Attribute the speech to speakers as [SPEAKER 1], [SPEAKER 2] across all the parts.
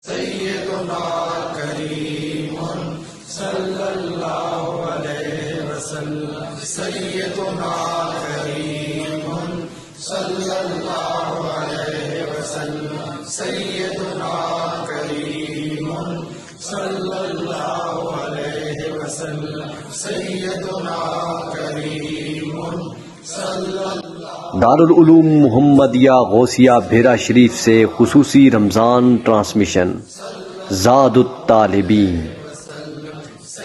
[SPEAKER 1] سیدنا کریم صلی اللہ علیہ وسلم، سیدنا کریم صلی اللہ علیہ وسلم، سیدنا کریم صلی اللہ علیہ وسلم، سیدنا کریم صلی اللہ۔
[SPEAKER 2] دارالعلوم محمدیہ غوثیہ بھیرا شریف سے خصوصی رمضان ٹرانسمیشن زاد الطالبین۔
[SPEAKER 3] بسم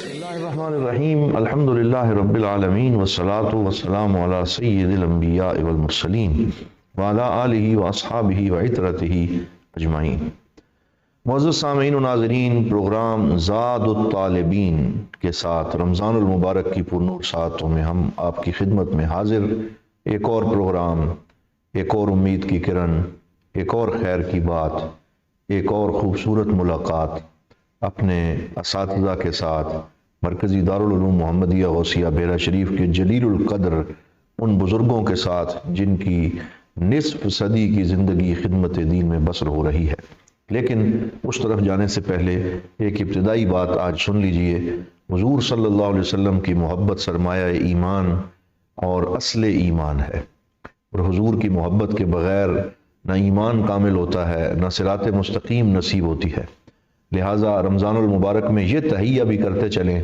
[SPEAKER 3] اللہ الرحمن الرحیم، الحمد للہ رب العالمین، والصلاة والسلام علی سید الانبیاء والمرسلین وعلی آلہ واصحابہ وعترتہ اجمعین۔ معزز سامعین و ناظرین، پروگرام زاد الطالبین کے ساتھ رمضان المبارک کی پرنور ساعتوں میں ہم آپ کی خدمت میں حاضر، ایک اور پروگرام، ایک اور امید کی کرن، ایک اور خیر کی بات، ایک اور خوبصورت ملاقات اپنے اساتذہ کے ساتھ، مرکزی دارالعلوم محمدیہ غوثیہ بھیرا شریف کے جلیل القدر ان بزرگوں کے ساتھ جن کی نصف صدی کی زندگی خدمت دین میں بسر ہو رہی ہے۔ لیکن اس طرف جانے سے پہلے ایک ابتدائی بات آج سن لیجئے۔ حضور صلی اللہ علیہ وسلم کی محبت سرمایہ ایمان اور اصل ایمان ہے، اور حضور کی محبت کے بغیر نہ ایمان کامل ہوتا ہے، نہ صراط مستقیم نصیب ہوتی ہے۔ لہٰذا رمضان المبارک میں یہ تہیہ بھی کرتے چلیں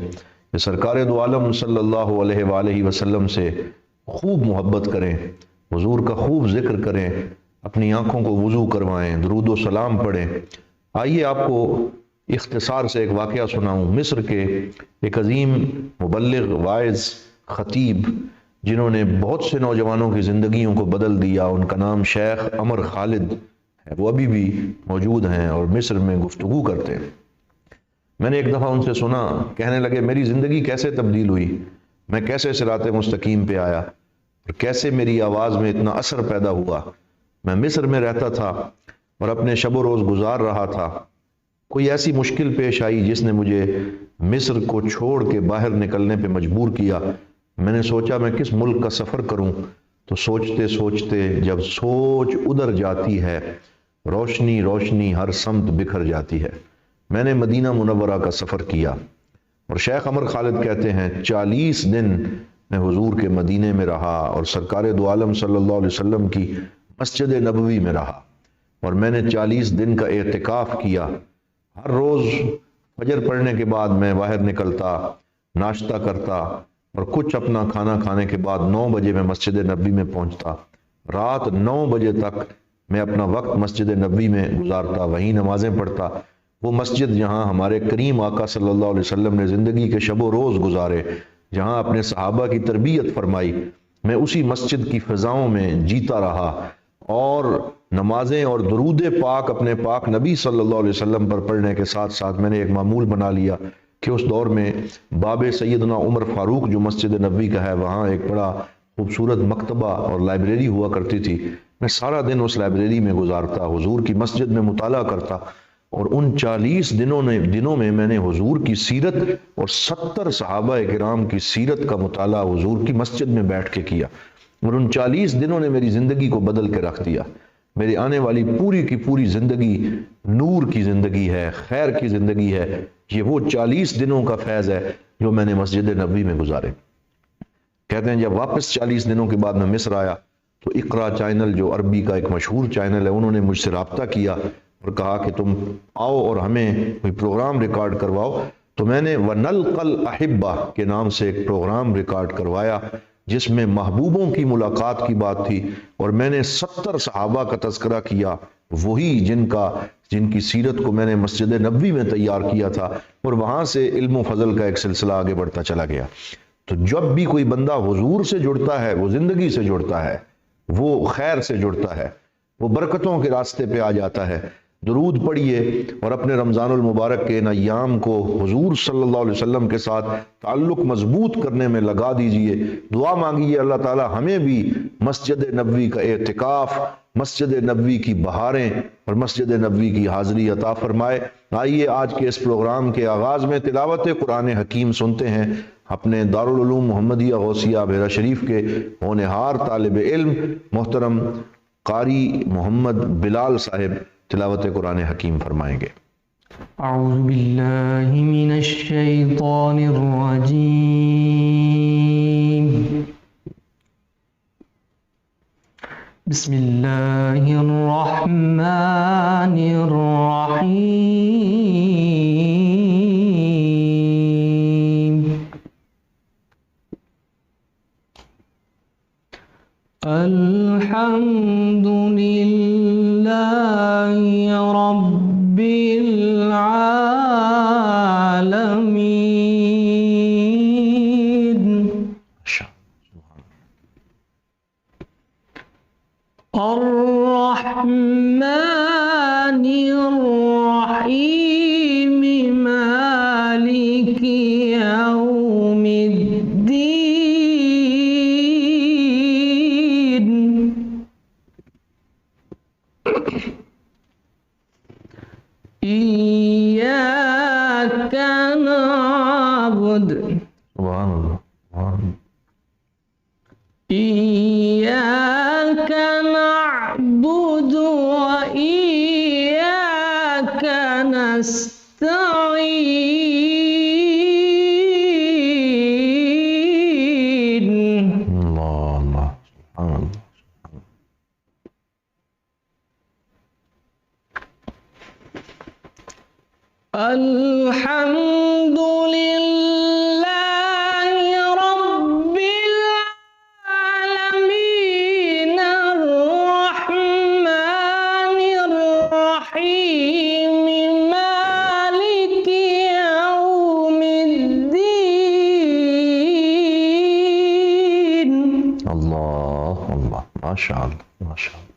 [SPEAKER 3] کہ سرکار دو عالم صلی اللہ علیہ وآلہ وسلم سے خوب محبت کریں، حضور کا خوب ذکر کریں، اپنی آنکھوں کو وضو کروائیں، درود و سلام پڑھیں۔ آئیے آپ کو اختصار سے ایک واقعہ سناؤں۔ مصر کے ایک عظیم مبلغ، واعظ، خطیب، جنہوں نے بہت سے نوجوانوں کی زندگیوں کو بدل دیا، ان کا نام شیخ عمر خالد ہے۔ وہ ابھی بھی موجود ہیں اور مصر میں گفتگو کرتے ہیں۔ میں نے ایک دفعہ ان سے سنا، کہنے لگے میری زندگی کیسے تبدیل ہوئی، میں کیسے صراط مستقیم پہ آیا اور کیسے میری آواز میں اتنا اثر پیدا ہوا۔ میں مصر میں رہتا تھا اور اپنے شب و روز گزار رہا تھا، کوئی ایسی مشکل پیش آئی جس نے مجھے مصر کو چھوڑ کے باہر نکلنے پہ مجبور کیا۔ میں نے سوچا میں کس ملک کا سفر کروں، تو سوچتے سوچتے جب سوچ ادھر جاتی ہے، روشنی روشنی ہر سمت بکھر جاتی ہے۔ میں نے مدینہ منورہ کا سفر کیا، اور شیخ عمر خالد کہتے ہیں 40 دن میں حضور کے مدینے میں رہا اور سرکار دو عالم صلی اللہ علیہ وسلم کی مسجد نبوی میں رہا، اور میں نے 40 دن کا اعتکاف کیا۔ ہر روز فجر پڑھنے کے بعد میں باہر نکلتا، ناشتہ کرتا، اور کچھ اپنا کھانا کھانے کے بعد 9 بجے میں مسجد نبوی میں پہنچتا۔ رات 9 بجے تک میں اپنا وقت مسجد نبوی میں گزارتا، وہیں نمازیں پڑھتا۔ وہ مسجد جہاں ہمارے کریم آقا صلی اللہ علیہ وسلم نے زندگی کے شب و روز گزارے، جہاں اپنے صحابہ کی تربیت فرمائی، میں اسی مسجد کی فضاؤں میں جیتا رہا، اور نمازیں اور درود پاک اپنے پاک نبی صلی اللہ علیہ وسلم پر پڑھنے کے ساتھ ساتھ میں نے ایک معمول بنا لیا کہ اس دور میں باب سیدنا عمر فاروق جو مسجد نبوی کا ہے، وہاں ایک بڑا خوبصورت مکتبہ اور لائبریری ہوا کرتی تھی۔ میں سارا دن اس لائبریری میں گزارتا، حضور کی مسجد میں مطالعہ کرتا، اور ان 40 دنوں میں میں نے حضور کی سیرت اور 70 صحابہ کرام کی سیرت کا مطالعہ حضور کی مسجد میں بیٹھ کے کیا، اور ان 40 دنوں نے میری زندگی کو بدل کے رکھ دیا۔ میری آنے والی پوری کی پوری زندگی نور کی زندگی ہے، خیر کی زندگی ہے۔ یہ وہ 40 دنوں کا فیض ہے جو میں نے مسجد نبوی میں گزارے۔ کہتے ہیں جب واپس 40 دنوں کے بعد میں مصر آیا تو اقرا چینل، جو عربی کا ایک مشہور چینل ہے، انہوں نے مجھ سے رابطہ کیا اور کہا کہ تم آؤ اور ہمیں کوئی پروگرام ریکارڈ کرواؤ۔ تو میں نے وَنَلْقَى الْأَحِبَّةَ کے نام سے ایک پروگرام ریکارڈ کروایا، جس میں محبوبوں کی ملاقات کی بات تھی، اور میں نے 70 صحابہ کا تذکرہ کیا، وہی جن کی سیرت کو میں نے مسجد نبوی میں تیار کیا تھا، اور وہاں سے علم و فضل کا ایک سلسلہ آگے بڑھتا چلا گیا۔ تو جب بھی کوئی بندہ حضور سے جڑتا ہے، وہ زندگی سے جڑتا ہے، وہ خیر سے جڑتا ہے، وہ برکتوں کے راستے پہ آ جاتا ہے۔ درود پڑھیے اور اپنے رمضان المبارک کے ان ایام کو حضور صلی اللہ علیہ وسلم کے ساتھ تعلق مضبوط کرنے میں لگا دیجئے۔ دعا مانگیے اللہ تعالی ہمیں بھی مسجد نبوی کا اعتکاف، مسجد نبوی کی بہاریں اور مسجد نبوی کی حاضری عطا فرمائے۔ آئیے آج کے اس پروگرام کے آغاز میں تلاوت قرآن حکیم سنتے ہیں اپنے دارالعلوم محمدیہ غوثیہ بھیرا شریف کے ہونہار طالب علم محترم قاری محمد بلال صاحب تلاوت قرآن حکیم فرمائیں گے۔
[SPEAKER 4] أعوذ بالله من الشيطان الرجيم. بسم الله الرحمن الرحيم. الحمد لله رب العالمين. الرحمن الرحيم مالك يوم الدين. إياك نعبد
[SPEAKER 3] سبحان اللہ
[SPEAKER 4] إياك نعبد وإياك نستعين.
[SPEAKER 3] اللہ اللہ سبحان اللہ.
[SPEAKER 4] الحمد لله رب العالمين الرحمن الرحيم مالك يوم الدين.
[SPEAKER 3] اللہ اللہ ماشاء اللہ ماشاء اللہ.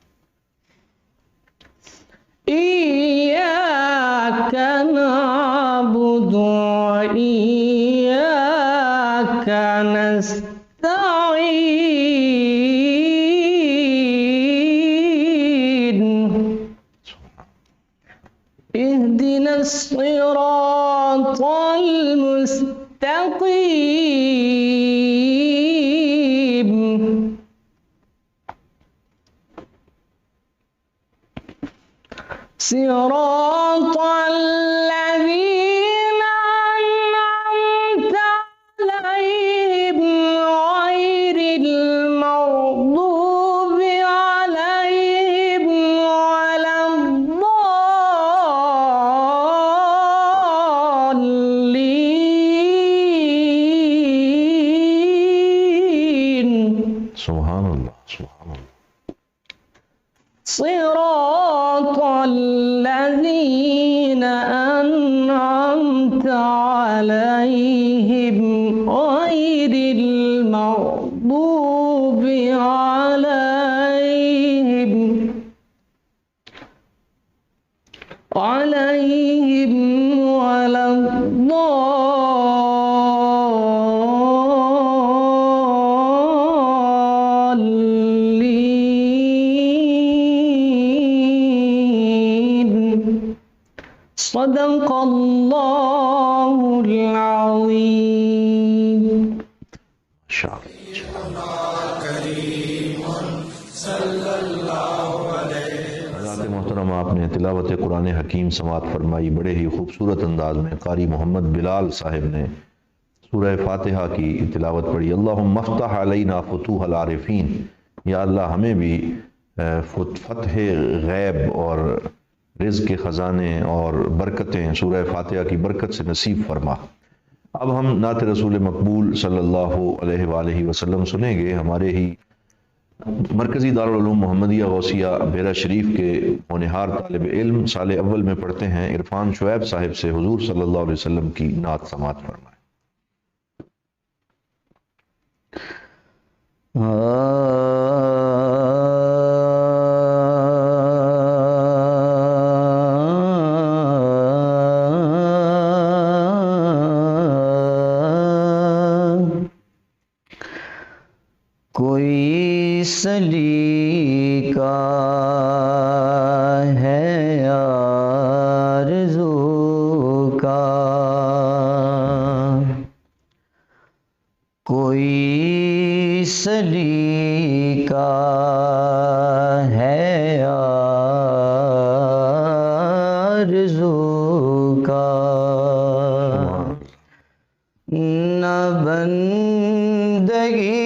[SPEAKER 4] إياك نعبد وإياك نستعين. اهدنا الصراط المستقيم. صراط الذين أنعمت عليهم غير المغضوب عليهم ولا الضالين.
[SPEAKER 3] سبحان اللہ سبحان اللہ.
[SPEAKER 4] صراط الذين أنعمت عليهم غير المغضوب عليهم ولا الضالين. صدق الله العظيم.
[SPEAKER 3] ماشاء حضرات محترم، آپ نے تلاوت قرآن حکیم سماعت فرمائی. بڑے ہی خوبصورت انداز میں قاری محمد بلال صاحب نے سورہ فاتحہ کی تلاوت پڑھی. اللہم افتح علینا فتوح العارفین. یا اللہ ہمیں بھی فتح غیب اور رزق کے خزانے اور برکتیں سورہ فاتحہ کی برکت سے نصیب فرما. اب ہم نعت رسول مقبول صلی اللہ علیہ وآلہ وسلم سنیں گے. ہمارے ہی مرکزی دارالعلوم محمدیہ غوثیہ بیرا شریف کے ہونہار طالب علم سال اول میں پڑھتے ہیں عرفان شعیب صاحب سے حضور صلی اللہ علیہ وسلم کی نعت سماعت فرمائیں.
[SPEAKER 4] کوئی سلیقہ ہے آرزو کا، کوئی سلیقہ ہے آرزو کا نہ بندگی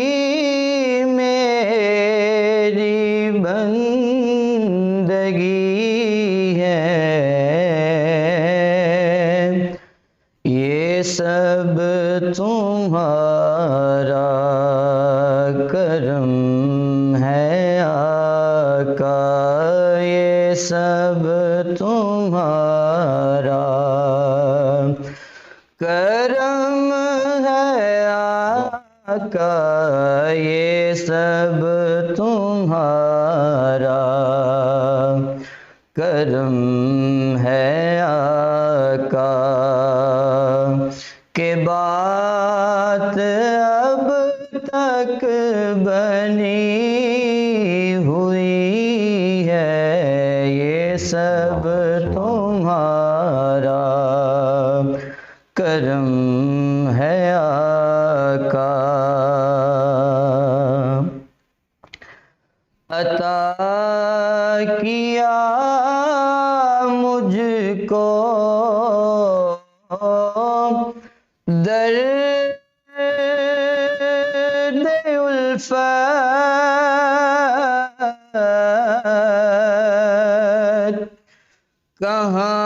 [SPEAKER 4] میری بندگی ہے، یہ سب تمہارا کرم ہے آقا، یہ سب تمہارا کرم ہے آقا، یہ سب تمہارا کرم ہے آقا، کہ بات اب تک بنی ہوئی ہے، یہ سب تمہارا کرم ہے آقا۔ عطا کیا مجھ کو درد الفت، کہاں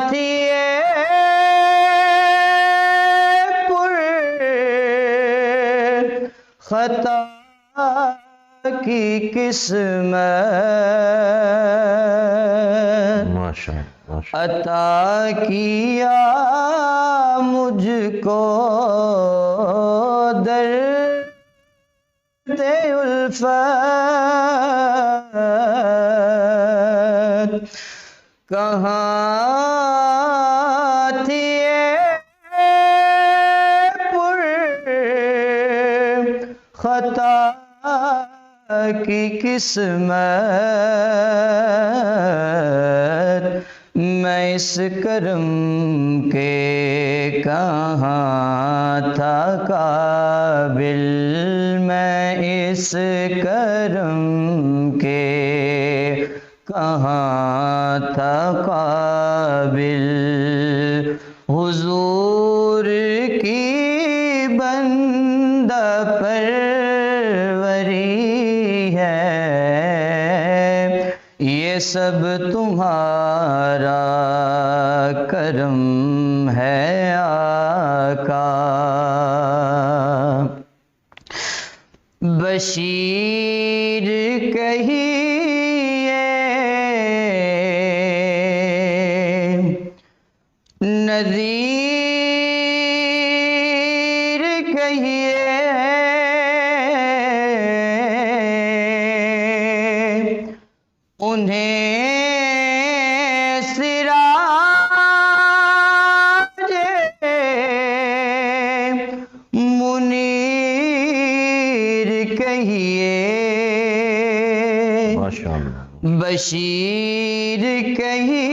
[SPEAKER 4] تھی پر خطا کی قسمت،
[SPEAKER 3] ماشاءاللہ
[SPEAKER 4] عطا کیا مجھ کو درد الفت، کہاں تھی پر خطا کی قسمت، میں اس کرم کے کہاں تھا قابل، میں اس کرم کے کہاں تھا قابل، حضور کی بندہ پروری ہے، یہ سب تمہارا کرم ہے آقا۔ بشیر کہیے، نذیر کہیے، انہیں سراج منیر کہیے،
[SPEAKER 3] ماشاءاللہ
[SPEAKER 4] بشیر کہیے،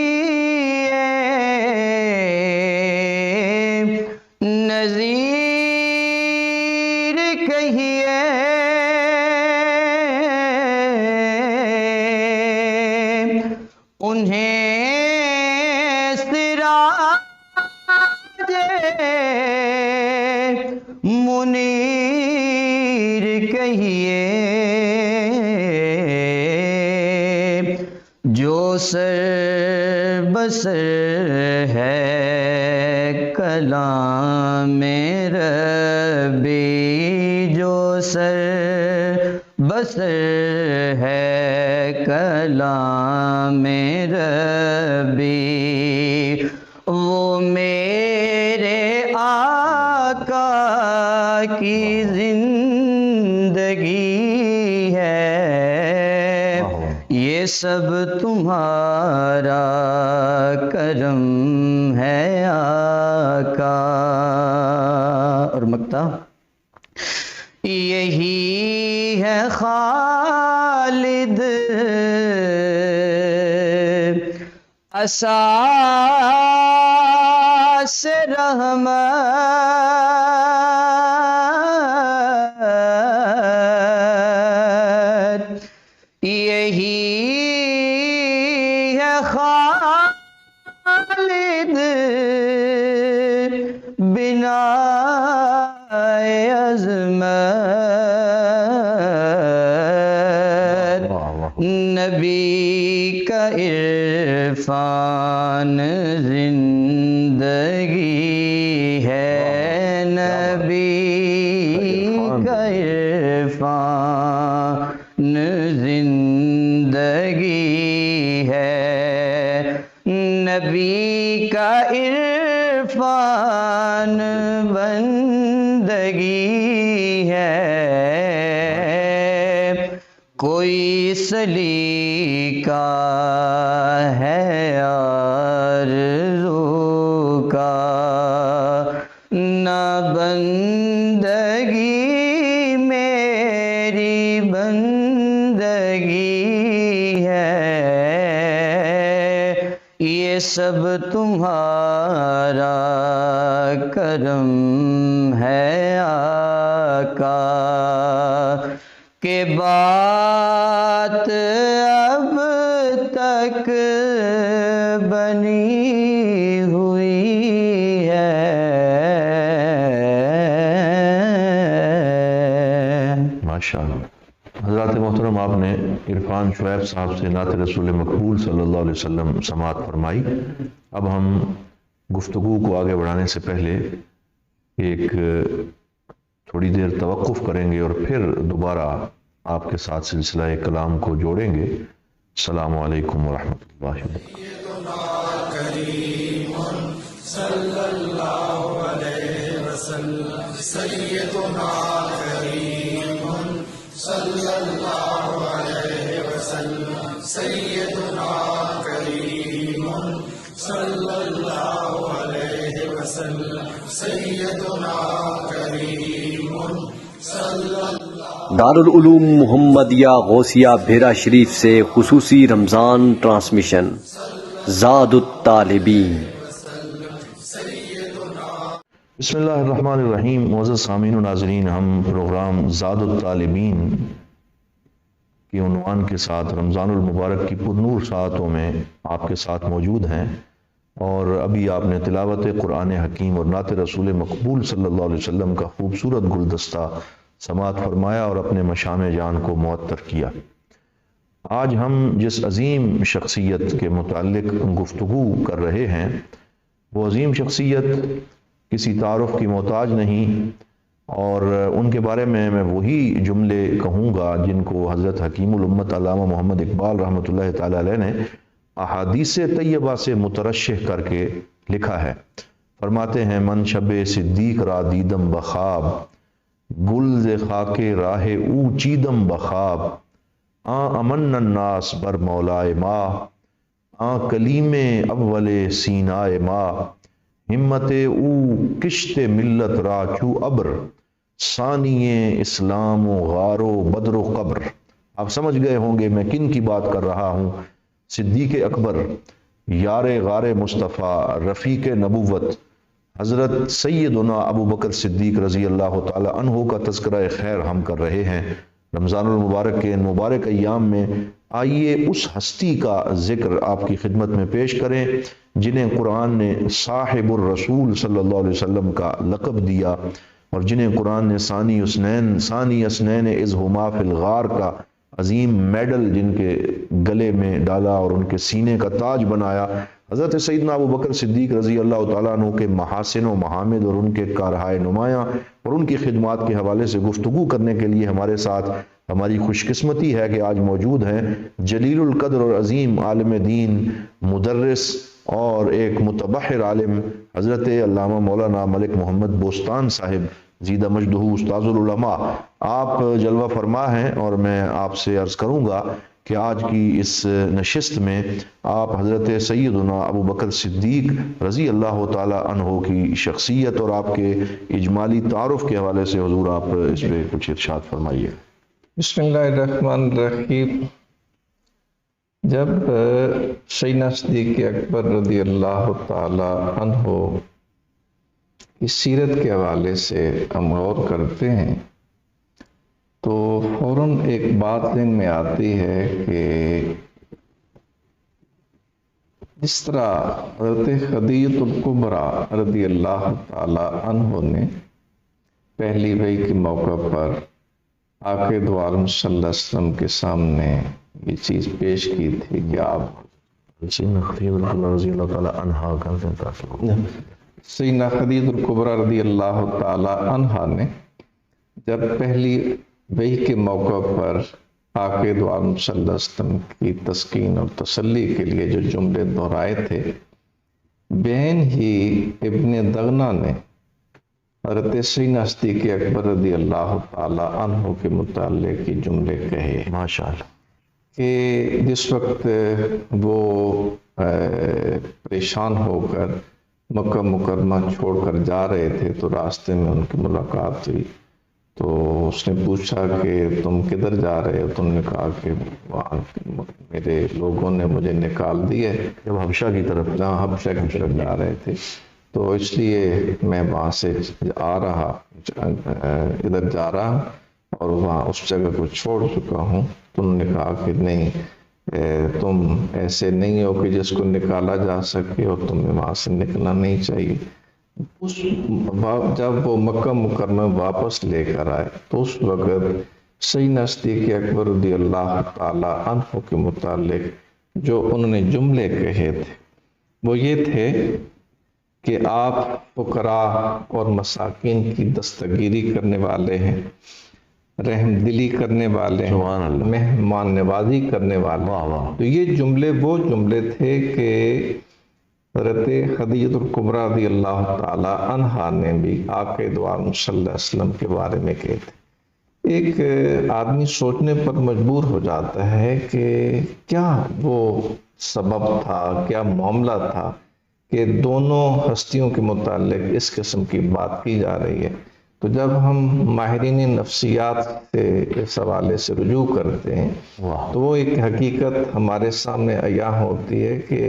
[SPEAKER 4] نذیر کہیے، انہیں سراج منیر کہیے، جو سر بسر ہے کلام ربی، جو سر بسر ہے کلام ربی، وہ میرے آقا کی زندگی ہے، یہ سب تمہارا کرم ہے آقا۔ اور مکتا یہی ہے خالد اساس رحمت، یہی ہے خالد عرفان زندگی ہے، نبی کا عرفان زندگی ہے، نبی کا عرفان بندگی ہے، کوئی سلیقہ ہے آرزو کا، نہ بندگی میری بندگی ہے، یہ سب تمہارا کرم ہے آقا، کہ بات اب تک بنی ہوئی ہے۔
[SPEAKER 3] ماشاءاللہ۔ حضرات محترم، آپ نے عرفان شعیب صاحب سے نعت رسول مقبول صلی اللہ علیہ وسلم سماعت فرمائی۔ اب ہم گفتگو کو آگے بڑھانے سے پہلے ایک تھوڑی دیر توقف کریں گے اور پھر دوبارہ آپ کے ساتھ سلسلہ کلام کو جوڑیں گے۔ السلام علیکم ورحمۃ اللہ وبرکاتہ۔
[SPEAKER 1] سیدنا کریم صلی اللہ علیہ وسلم، سیدنا کریم صلی اللہ علیہ وسلم، سیدنا کریم صلی اللہ۔
[SPEAKER 2] دارالعلوم محمدیہ غوثیہ بھیرا شریف سے خصوصی رمضان ٹرانسمیشن زاد الطالبین۔
[SPEAKER 3] بسم اللہ الرحمن الرحیم۔ معزز سامعین و ناظرین، ہم پروگرام زاد الطالبین کے عنوان کے ساتھ رمضان المبارک کی پرنور ساعتوں میں آپ کے ساتھ موجود ہیں، اور ابھی آپ نے تلاوت قرآن حکیم اور نعت رسول مقبول صلی اللہ علیہ وسلم کا خوبصورت گلدستہ سماعت فرمایا اور اپنے مشام جان کو معطر کیا۔ آج ہم جس عظیم شخصیت کے متعلق گفتگو کر رہے ہیں، وہ عظیم شخصیت کسی تعارف کی محتاج نہیں، اور ان کے بارے میں وہی جملے کہوں گا جن کو حضرت حکیم الامت علامہ محمد اقبال رحمۃ اللہ تعالی علیہ نے احادیث طیبہ سے مترشح کر کے لکھا ہے۔ فرماتے ہیں: من شب صدیق را دیدم بخواب، گل ز خاک راہ او چیدم بخواب، امن الناس بر مولائے ما، کلیم اول سینائے ما، ہمت او کشت ملت را چو ابر، ثانی اسلام و غار و بدر و قبر۔ آپ سمجھ گئے ہوں گے میں کن کی بات کر رہا ہوں۔ صدیق اکبر، یار غار مصطفیٰ، رفیق نبوت، حضرت سیدنا ابو بکر صدیق رضی اللہ تعالی عنہ کا تذکرہ خیر ہم کر رہے ہیں رمضان المبارک کے ان مبارک ایام میں۔ آئیے اس ہستی کا ذکر آپ کی خدمت میں پیش کریں جنہیں قرآن نے صاحب الرسول صلی اللہ علیہ وسلم کا لقب دیا، اور جنہیں قرآن نے ثانی اسنین اذ ہما فی الغار کا عظیم میڈل جن کے گلے میں ڈالا اور ان کے سینے کا تاج بنایا۔ حضرت سیدنا ابو بکر صدیق رضی اللہ تعالیٰ عنہ کے محاسن و محامد اور ان کے کارہائے نمایاں اور ان کی خدمات کے حوالے سے گفتگو کرنے کے لیے ہمارے ساتھ ہماری خوش قسمتی ہے کہ آج موجود ہیں جلیل القدر اور عظیم عالم دین، مدرس اور ایک متبحر عالم حضرت علامہ مولانا ملک محمد بوستان صاحب زیدہ مجدہ استاذ العلماء۔ آپ جلوہ فرما ہیں، اور میں آپ سے عرض کروں گا کہ آج کی اس نشست میں آپ حضرت سیدنا ابو بکر صدیق رضی اللہ تعالی عنہ کی شخصیت اور آپ کے اجمالی تعارف کے حوالے سے حضور آپ اس پہ کچھ ارشاد فرمائیے۔
[SPEAKER 5] بسم اللہ الرحمن الرحیم۔ جب سیدنا صدیق اکبر رضی اللہ تعالی عنہ کی سیرت کے حوالے سے ہم غور کرتے ہیں تو فوراً ایک بات ذہن میں آتی ہے کہ جس طرح حضرت خدیجہ الکبریٰ رضی اللہ تعالی عنہ نے پہلی وحی کے موقع پر آقا دو عالم صلی اللہ علیہ وسلم کے سامنے یہ چیز پیش کی تھی کہ آپ
[SPEAKER 3] سیدنا خدیجہ رضی اللہ تعالیٰ عنہا کرتے ہیں تاکہ
[SPEAKER 5] سیدنا خدیجہ الکبریٰ رضی اللہ تعالی عنہا نے جب پہلی وحی کے موقع پر آقا دو عالم صلی اللہ علیہ وسلم کی تسکین اور تسلی کے لیے جو جملے دہرائے تھے، بہن ہی ابن دغنہ نے حضرت سیدنا صدیق اکبر رضی اللہ تعالی عنہ کے متعلق یہ جملے کہے
[SPEAKER 3] ماشاءاللہ
[SPEAKER 5] کہ جس وقت وہ پریشان ہو کر مکہ مکرمہ چھوڑ کر جا رہے تھے تو راستے میں ان کی ملاقات ہوئی، تو اس نے پوچھا کہ تم کدھر جا رہے ہو؟ تم نے کہا کہ وہاں میرے لوگوں نے مجھے نکال دیا ہے،
[SPEAKER 3] جب حبشہ کی طرف
[SPEAKER 5] جہاں حبشہ کی طرف جا رہے تھے، تو اس لیے میں وہاں سے ادھر جا رہا ہوں اور وہاں اس جگہ کو چھوڑ چکا ہوں۔ تم نے کہا کہ نہیں، تم ایسے نہیں ہو کہ جس کو نکالا جا سکے اور تمہیں وہاں سے نکلنا نہیں چاہیے۔ جب وہ مکہ مکرمہ واپس لے کر آئے تو اس وقت سیدنا صدیق اکبر رضی اللہ تعالی عنہ کے متعلق جو انہوں نے جملے کہے تھے وہ یہ تھے کہ آپ فقراء اور مساکین کی دستگیری کرنے والے ہیں، رحم دلی کرنے والے
[SPEAKER 3] سبحان
[SPEAKER 5] ہیں،
[SPEAKER 3] اللہ،
[SPEAKER 5] مہمان نوازی کرنے والے
[SPEAKER 3] واہ واہ،
[SPEAKER 5] تو یہ جملے وہ جملے تھے کہ حضرت خدیجہ الکبریٰ رضی اللہ تعالی عنہا نے بھی آقا دو عالم صلی اللہ علیہ وسلم کے بارے میں کہے تھے۔ ایک آدمی سوچنے پر مجبور ہو جاتا ہے کہ کیا وہ سبب تھا، کیا معاملہ تھا کہ دونوں ہستیوں کے متعلق اس قسم کی بات کی جا رہی ہے۔ تو جب ہم ماہرین نفسیات سے اس حوالے سے رجوع کرتے ہیں تو وہ ایک حقیقت ہمارے سامنے عیاں ہوتی ہے کہ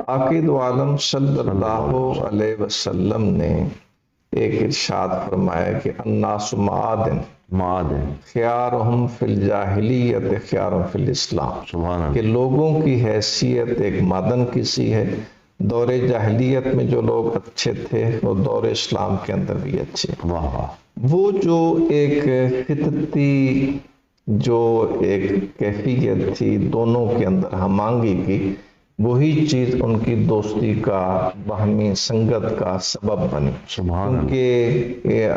[SPEAKER 5] آقا دو عالم صلی اللہ علیہ وسلم نے ایک ارشاد فرمایا کہ الناس معادن خیارہم فی الجاہلیت خیارہم فی الاسلام،
[SPEAKER 3] سبحان اللہ،
[SPEAKER 5] کہ لوگوں کی حیثیت ایک معدن کی سی ہے، دور جاہلیت میں جو لوگ اچھے تھے وہ دور اسلام کے اندر بھی اچھے۔
[SPEAKER 3] واہ واہ،
[SPEAKER 5] وہ جو ایک فطرتی جو ایک کیفیت تھی دونوں کے اندر ہمانگی کی، وہی چیز ان کی دوستی کا باہمی سنگت کا سبب بنی۔
[SPEAKER 3] سبحان اللہ،
[SPEAKER 5] کیونکہ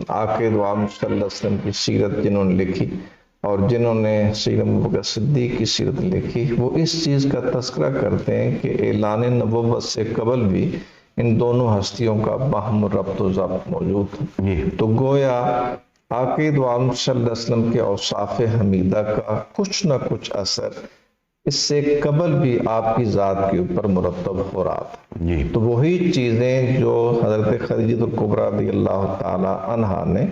[SPEAKER 5] آقا دو عالم صلی اللہ علیہ وسلم کی سیرت جنہوں نے لکھی اور جنہوں نے سیدنا ابوبکر صدیق کی سیرت لکھی، وہ اس چیز کا تذکرہ کرتے ہیں کہ اعلان نبوت سے قبل بھی ان دونوں ہستیوں کا باہم ربط و ضبط موجود تھا۔ تو گویا آقا دو عالم صلی اللہ علیہ وسلم کے اوصاف حمیدہ کا کچھ نہ کچھ اثر اس سے قبل بھی آپ کی ذات کے اوپر مرتب ہو رہا تھا۔
[SPEAKER 3] جی،
[SPEAKER 5] تو وہی چیزیں جو حضرت خدیجہ الکبریٰ رضی اللہ تعالی عنہا نے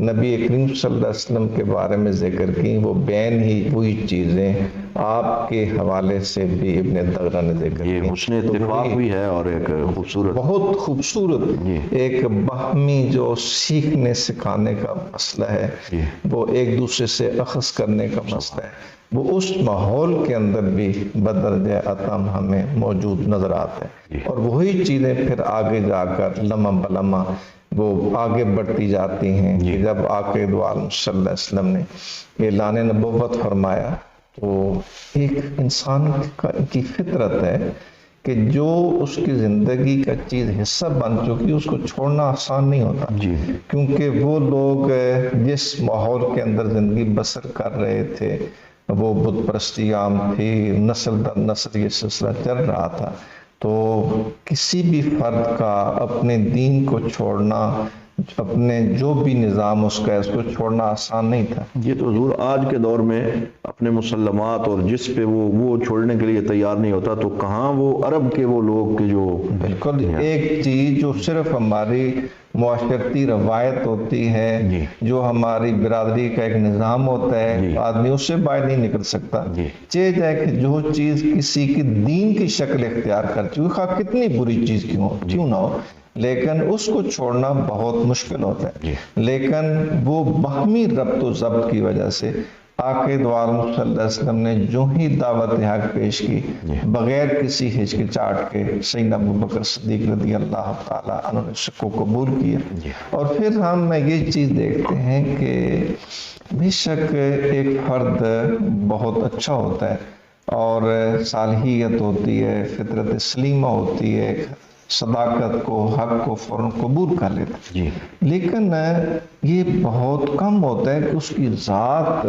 [SPEAKER 5] نبی کریم صلی اللہ علیہ وسلم کے بارے میں ذکر کی، وہ بین ہی وہی چیزیں آپ کے حوالے سے بھی ابن دغنہ نے ذکر کی۔
[SPEAKER 3] یہ حسن اتفاق بھی ہے اور ایک خوبصورت،
[SPEAKER 5] بہت خوبصورت
[SPEAKER 3] جی،
[SPEAKER 5] ایک باہمی جو سیکھنے سکھانے کا مسئلہ ہے،
[SPEAKER 3] جی،
[SPEAKER 5] وہ ایک دوسرے سے اخذ کرنے کا مسئلہ ہے، وہ اس ماحول کے اندر بھی بدرجہ اتم ہمیں موجود نظر آتا ہے۔ اور وہی چیزیں پھر آگے جا کر لمحہ بلمحہ وہ آگے بڑھتی جاتی ہیں کہ جب آقا دو عالم صلی اللہ علیہ وسلم نے اعلان نبوت فرمایا تو ایک انسان کی فطرت ہے کہ جو اس کی زندگی کا چیز حصہ بن چکی اس کو چھوڑنا آسان نہیں ہوتا،
[SPEAKER 3] جی،
[SPEAKER 5] کیونکہ وہ لوگ جس ماحول کے اندر زندگی بسر کر رہے تھے وہ بت پرستی عام تھی، نسل در نسل یہ سلسلہ چل رہا تھا، تو کسی بھی فرد کا اپنے دین کو چھوڑنا، اپنے جو بھی نظام اس کا ہے اس کو چھوڑنا آسان نہیں تھا۔
[SPEAKER 3] یہ تو حضور آج کے دور میں اپنے مسلمات اور جس پہ وہ چھوڑنے کے لیے تیار نہیں ہوتا، تو کہاں وہ عرب کے وہ لوگ کے جو
[SPEAKER 5] بالکل ایک چیز جو صرف ہماری معاشرتی روایت ہوتی ہے، جو ہماری برادری کا ایک نظام ہوتا ہے، آدمی اس سے باہر نہیں نکل سکتا، چاہے جائے کہ جو چیز کسی کی دین کی شکل اختیار کر چکی خواہ کتنی بری چیز کیوں نہ ہو، لیکن اس کو چھوڑنا بہت مشکل ہوتا ہے۔ لیکن وہ باہمی ربط و ضبط کی وجہ سے آقا دو عالم صلی اللہ علیہ وسلم نے جو ہی دعوت حق پیش کی بغیر کسی ہچکچاہٹ کے سیدنا ابوبکر صدیق رضی اللہ تعالی عنہ نے اس کو قبول کیا۔ اور پھر ہم یہ چیز دیکھتے ہیں کہ بے شک ایک فرد بہت اچھا ہوتا ہے اور صالحیت ہوتی ہے، فطرت سلیمہ ہوتی ہے، صداقت کو، حق کو فوراً قبول کر لیتا ہے۔
[SPEAKER 3] جی
[SPEAKER 5] لیکن یہ بہت کم ہوتا ہے کہ اس کی ذات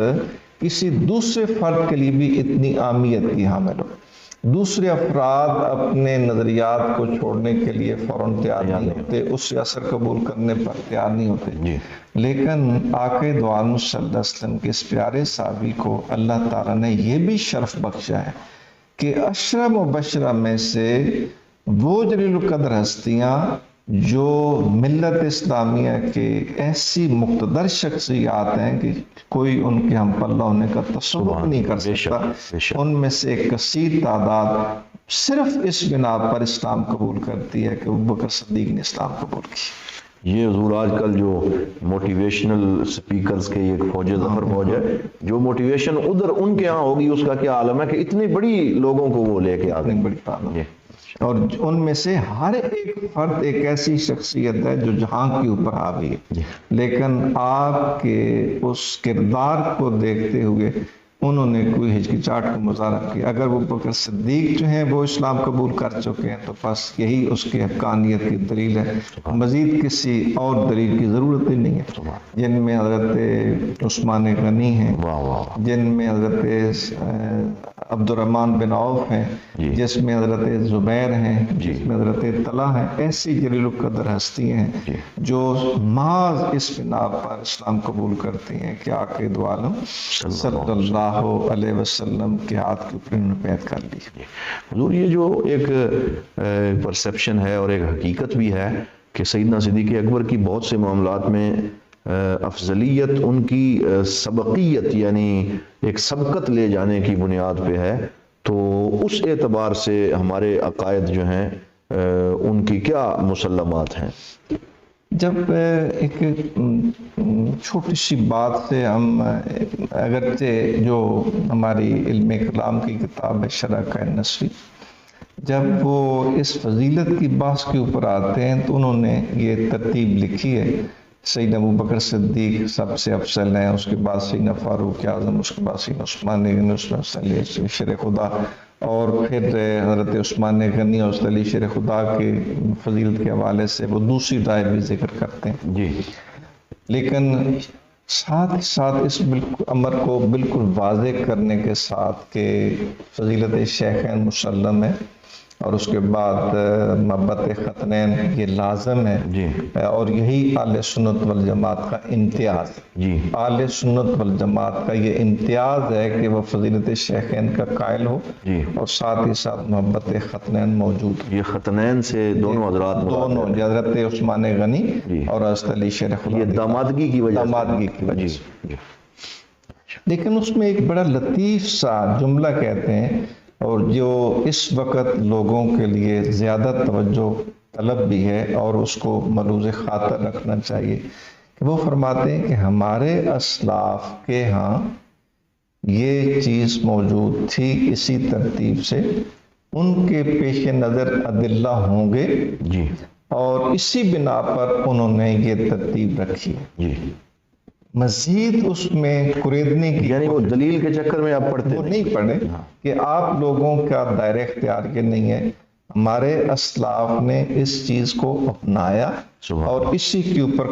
[SPEAKER 5] کسی دوسرے فرد کے لیے بھی اتنی اہمیت کی حامل ہو۔ دوسرے افراد اپنے نظریات کو چھوڑنے کے لیے فوراً تیار نہیں ہوتے، اس سے اثر قبول کرنے پر تیار نہیں ہوتے۔
[SPEAKER 3] جی
[SPEAKER 5] لیکن آقا دو عالم صلی اللہ علیہ وسلم کے اس پیارے صحابی کو اللہ تعالیٰ نے یہ بھی شرف بخشا ہے کہ عشرہ مبشرہ میں سے وہ جلیل القدر ہستیاں جو ملت اسلامیہ کے ایسی مقتدر شخصیات ہیں کہ کوئی ان کے ہم پلہ ہونے کا تصور نہیں کر سکتا، ان میں سے ایک کثیر تعداد صرف اس بنا پر اسلام قبول کرتی ہے کہ ابوبکر صدیق نے اسلام قبول کی۔
[SPEAKER 3] یہ حضور آج کل جو موٹیویشنل سپیکرز کے ایک فوج ظفر فوج ہے، جو موٹیویشن ادھر ان کے ہاں ہوگی، اس کا کیا عالم ہے کہ اتنی بڑی لوگوں کو وہ لے کے آتے ہیں،
[SPEAKER 5] بڑی تعداد، اور ان میں سے ہر ایک فرد ایک ایسی شخصیت ہے جو جہاں کے اوپر حاوی ہے، لیکن آپ کے اس کردار کو دیکھتے ہوئے انہوں نے کوئی ہچکچاہٹ کو مظاہرہ کیا۔ اگر وہ بکر صدیق جو ہیں وہ اسلام قبول کر چکے ہیں تو بس یہی اس کی حقانیت کی دلیل ہے، مزید کسی اور دلیل کی ضرورت ہی نہیں ہے۔ جن میں حضرت عثمان غنی ہیں، جن میں حضرت عبد الرحمن بن عوف ہیں، جس میں حضرت زبیر ہیں، جس میں حضرت طلحہ ہیں، ایسی جلیل القدر ہستیاں ہیں جو محض اس بنا پر اسلام قبول کرتی ہیں کہ آقا دو عالم صلی اللہ علیہ وسلم کے ہاتھ کے اوپر انہوں نے بیعت کر لی۔
[SPEAKER 3] حضور یہ جو ایک پرسیپشن ہے اور ایک حقیقت بھی ہے کہ سیدنا صدیق اکبر کی بہت سے معاملات میں افضلیت ان کی سبقیت یعنی ایک سبقت لے جانے کی بنیاد پہ ہے، تو اس اعتبار سے ہمارے عقائد جو ہیں ان کی کیا مسلمات ہیں؟
[SPEAKER 5] جب ایک چھوٹی سی بات سے ہم اگرچہ جو ہماری علم کلام کی کتاب ہے شرح قائد نصفی، جب وہ اس فضیلت کی بحث کے اوپر آتے ہیں تو انہوں نے یہ ترتیب لکھی ہے، سیدنا ابوبکر صدیق سب سے افضل ہیں، اس کے بعد سیدنا فاروق اعظم، اس کے بعد سیدنا عثمان غنی شیر خدا، اور پھر حضرت عثمان غنی اور علی شیر خدا کے فضیلت کے حوالے سے وہ دوسری رائے بھی ذکر کرتے ہیں
[SPEAKER 3] جی،
[SPEAKER 5] لیکن ساتھ ہی ساتھ اس امر کو بالکل واضح کرنے کے ساتھ کہ فضیلت شیخین مسلم ہے اور اس کے بعد محبت ختنین یہ لازم ہے
[SPEAKER 3] جی،
[SPEAKER 5] اور یہی اہل سنت والجماعت کا امتیاز ہے۔
[SPEAKER 3] جی،
[SPEAKER 5] اہل سنت والجماعت کا یہ امتیاز ہے کہ وہ فضیلت شیخین کا قائل ہو
[SPEAKER 3] جی،
[SPEAKER 5] اور ساتھ ہی ساتھ محبت ختنین موجود ہو۔
[SPEAKER 3] یہ ختنین سے دونوں حضرات
[SPEAKER 5] دونوں حضرت عثمان غنی
[SPEAKER 3] جی،
[SPEAKER 5] اور حضرت علی شیر خدا،
[SPEAKER 3] یہ دامادگی کی وجہ سے،
[SPEAKER 5] دامادگی کی وجہ
[SPEAKER 3] جی،
[SPEAKER 5] سے۔
[SPEAKER 3] جی،
[SPEAKER 5] لیکن اس میں ایک بڑا لطیف سا جملہ کہتے ہیں اور جو اس وقت لوگوں کے لیے زیادہ توجہ طلب بھی ہے اور اس کو ملوز خاطر رکھنا چاہیے، کہ وہ فرماتے ہیں کہ ہمارے اسلاف کے ہاں یہ چیز موجود تھی، اسی ترتیب سے ان کے پیش نظر ادلہ ہوں گے
[SPEAKER 3] جی،
[SPEAKER 5] اور اسی بنا پر انہوں نے یہ ترتیب رکھی ہے۔
[SPEAKER 3] جی،
[SPEAKER 5] مزید اس میں قریدنے کی
[SPEAKER 3] یعنی وہ دلیل کے چکر میں آپ پڑھتے
[SPEAKER 5] وہ نہیں پڑھے کہ آپ لوگوں کا دائرہ اختیار یہ نہیں ہے، ہمارے اسلاف نے اس چیز کو اپنایا اور اسی کے اوپر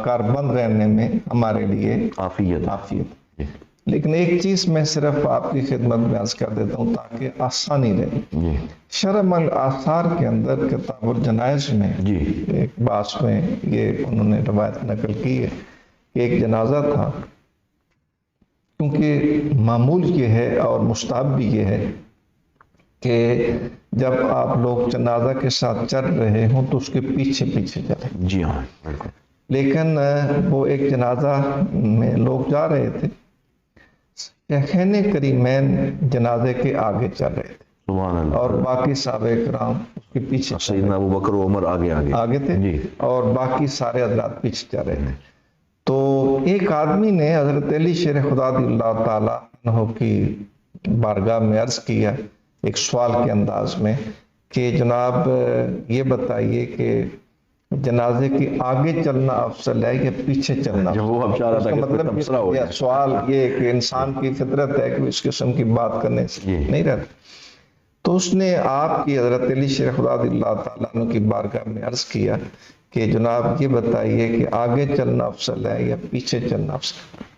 [SPEAKER 5] کاربند رہنے میں ہمارے لیے عافیت۔ لیکن ایک چیز میں صرف آپ کی خدمت میں عرض کر دیتا ہوں تاکہ آسانی رہے۔ شرح الآثار کے اندر کتاب الجنائز میں ایک باس میں یہ انہوں نے روایت نقل کی ہے کہ ایک جنازہ تھا، کیونکہ معمول یہ ہے اور مستحب بھی یہ ہے کہ جب آپ لوگ جنازہ کے ساتھ چل رہے ہوں تو اس کے پیچھے پیچھے چلیں۔
[SPEAKER 3] جی ہاں، بالکل۔
[SPEAKER 5] لیکن وہ ایک جنازہ میں لوگ جا رہے تھے، شیخین کریمین جنازے کے آگے چل رہے تھے،
[SPEAKER 3] سبحان اللہ،
[SPEAKER 5] اور باقی صحابہ کرام اس کے پیچھے
[SPEAKER 3] سیدنا ابوبکر و عمر آگے
[SPEAKER 5] تھے
[SPEAKER 3] جی،
[SPEAKER 5] اور باقی سارے حضرات پیچھے چل رہے تھے۔ تو ایک آدمی نے حضرت علی شیر خدا رضی اللہ تعالیٰ عنہ کی بارگاہ میں عرض کیا ایک سوال کے انداز میں کہ جناب یہ بتائیے کہ جنازے کی آگے چلنا افضل ہے یا پیچھے چلنا؟
[SPEAKER 3] جب وہ اب چاہ رہا تھا
[SPEAKER 5] اس کا
[SPEAKER 3] کہ
[SPEAKER 5] مطلب
[SPEAKER 3] تبصرہ ہو جائے۔
[SPEAKER 5] سوال یہ کہ انسان کی فطرت ہے کہ اس قسم کی بات کرنے سے
[SPEAKER 3] جی۔
[SPEAKER 5] نہیں رہتا۔ تو اس نے آپ کی حضرت علی شیر خدا اللہ تعالیٰ عنہ کی بارگاہ میں عرض کیا کہ جناب یہ بتائیے کہ آگے چلنا افضل ہے یا پیچھے چلنا افضل ہے؟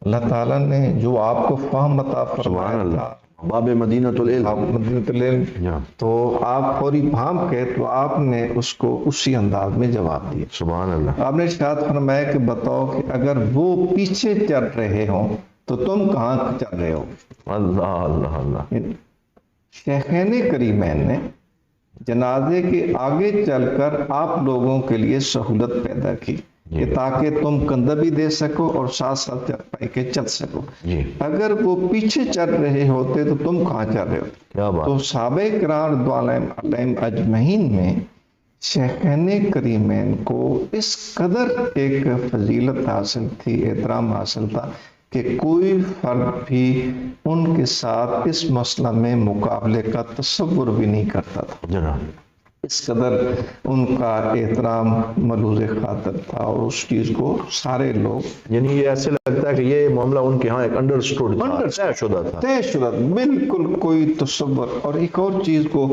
[SPEAKER 5] اللہ تعالیٰ نے جو آپ کو فہم عطا
[SPEAKER 3] سبحان
[SPEAKER 5] فرمایا
[SPEAKER 3] اللہ،
[SPEAKER 5] تھا،
[SPEAKER 3] باب مدینۃ العلم،
[SPEAKER 5] آپ مدینۃ العلم،
[SPEAKER 3] جی،
[SPEAKER 5] تو آپ فوری بھام کے تو آپ نے اس کو اسی انداز میں جواب دیا۔
[SPEAKER 3] سبحان اللہ،
[SPEAKER 5] آپ نے ارشاد فرمایا کہ بتاؤ کہ اگر وہ پیچھے چل رہے ہوں تو تم کہاں چل رہے ہو؟
[SPEAKER 3] اللہ اللہ اللہ،
[SPEAKER 5] شیخین کریمین نے جنازے کے آگے چل کر آپ لوگوں کے لیے سہولت پیدا کی کہ تاکہ تم کندھا بھی دے سکو اور ساتھ ساتھ چل کے چل سکو۔
[SPEAKER 3] جی،
[SPEAKER 5] اگر وہ پیچھے چل رہے ہوتے تو تم کہاں چل رہے ہوتے؟
[SPEAKER 3] کیا بات،
[SPEAKER 5] تو صحابہ کرام رضوان علیہم اجمعین میں شیخین کریمین کو اس قدر ایک فضیلت حاصل تھی، احترام حاصل تھا کہ کوئی فرد بھی ان کے ساتھ اس مسئلہ میں مقابلے کا تصور بھی نہیں کرتا تھا۔
[SPEAKER 3] جناب،
[SPEAKER 5] اس قدر ان کا احترام ملوز خاطر تھا اور اس چیز کو سارے لوگ
[SPEAKER 3] یعنی یہ ایسے لگتا ہے کہ یہ معاملہ ان کے ہاں ایک انڈرسٹوڈ طے شدہ تھا،
[SPEAKER 5] طے شدہ، بالکل کوئی تصور۔ اور ایک اور چیز کو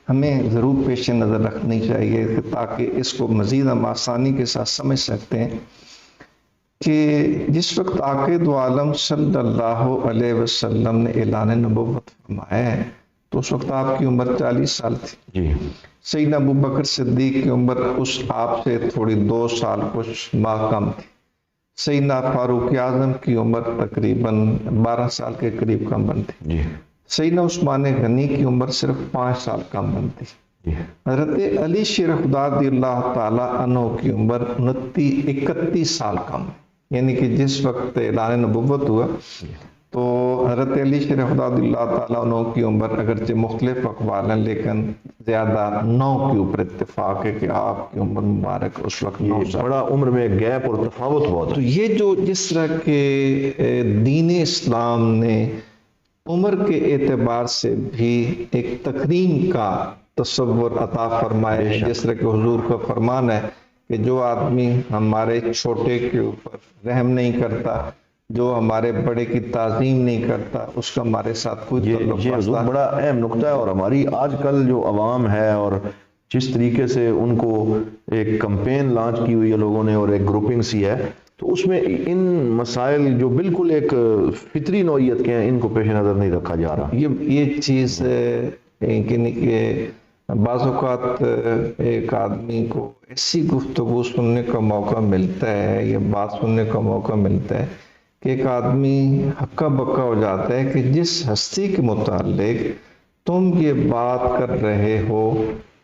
[SPEAKER 5] ہمیں ضرور پیش نظر رکھنی چاہیے کہ تاکہ اس کو مزید ہم آسانی کے ساتھ سمجھ سکتے ہیں کہ جس وقت عاقد عالم صلی اللہ علیہ وسلم نے اعلان نبوت فرمایا ہے تو اس وقت آپ کی عمر 40 سال تھی۔
[SPEAKER 3] جی،
[SPEAKER 5] سیدنا ابوبکر صدیق کی عمر اس آپ سے تھوڑی 2 سال کچھ ماہ کم تھی۔ سیدنا فاروق اعظم کی عمر تقریباً 12 سال کے قریب کم بنتی۔
[SPEAKER 3] جی،
[SPEAKER 5] سیدنا عثمان غنی کی عمر صرف 5 سال کم بنتی۔
[SPEAKER 3] جی،
[SPEAKER 5] حضرت علی شیر خدا اللہ تعالیٰ عنہ کی عمر 31 سال کم ہے، یعنی کہ جس وقت اعلان نبوت ہوا تو حضرت علی شیر خدا اللہ تعالیٰ عنہ کی عمر اگرچہ مختلف اقوال ہیں لیکن زیادہ 9 کے اوپر اتفاق ہے کہ آپ کی عمر مبارک اس وقت 9
[SPEAKER 3] یہ
[SPEAKER 5] سال۔
[SPEAKER 3] بڑا عمر میں گیپ اور تفاوت بہت
[SPEAKER 5] تو
[SPEAKER 3] ہے۔
[SPEAKER 5] یہ جو جس طرح کے دین اسلام نے عمر کے اعتبار سے بھی ایک تکریم کا تصور عطا فرمایا ہے، جس طرح کہ حضور کا فرمان ہے کہ جو آدمی ہمارے چھوٹے کے اوپر رحم نہیں کرتا، جو ہمارے بڑے کی تعظیم نہیں کرتا، اس کا ہمارے ساتھ کوئی تعلق
[SPEAKER 3] یہ حضور
[SPEAKER 5] واسطہ
[SPEAKER 3] بڑا اہم نقطہ ہے، اور ہماری آج کل جو عوام ہے اور جس طریقے سے ان کو ایک کمپین لانچ کی ہوئی ہے لوگوں نے اور ایک گروپنگ سی ہے، تو اس میں ان مسائل جو بالکل ایک فطری نوعیت کے ہیں ان کو پیش نظر نہیں رکھا جا رہا۔
[SPEAKER 5] یہ چیز کہ بعض اوقات ایک آدمی کو ایسی گفتگو سننے کا موقع ملتا ہے یا بات سننے کا موقع ملتا ہے کہ ایک آدمی ہکا بکا ہو جاتا ہے کہ جس ہستی کے متعلق تم یہ بات کر رہے ہو،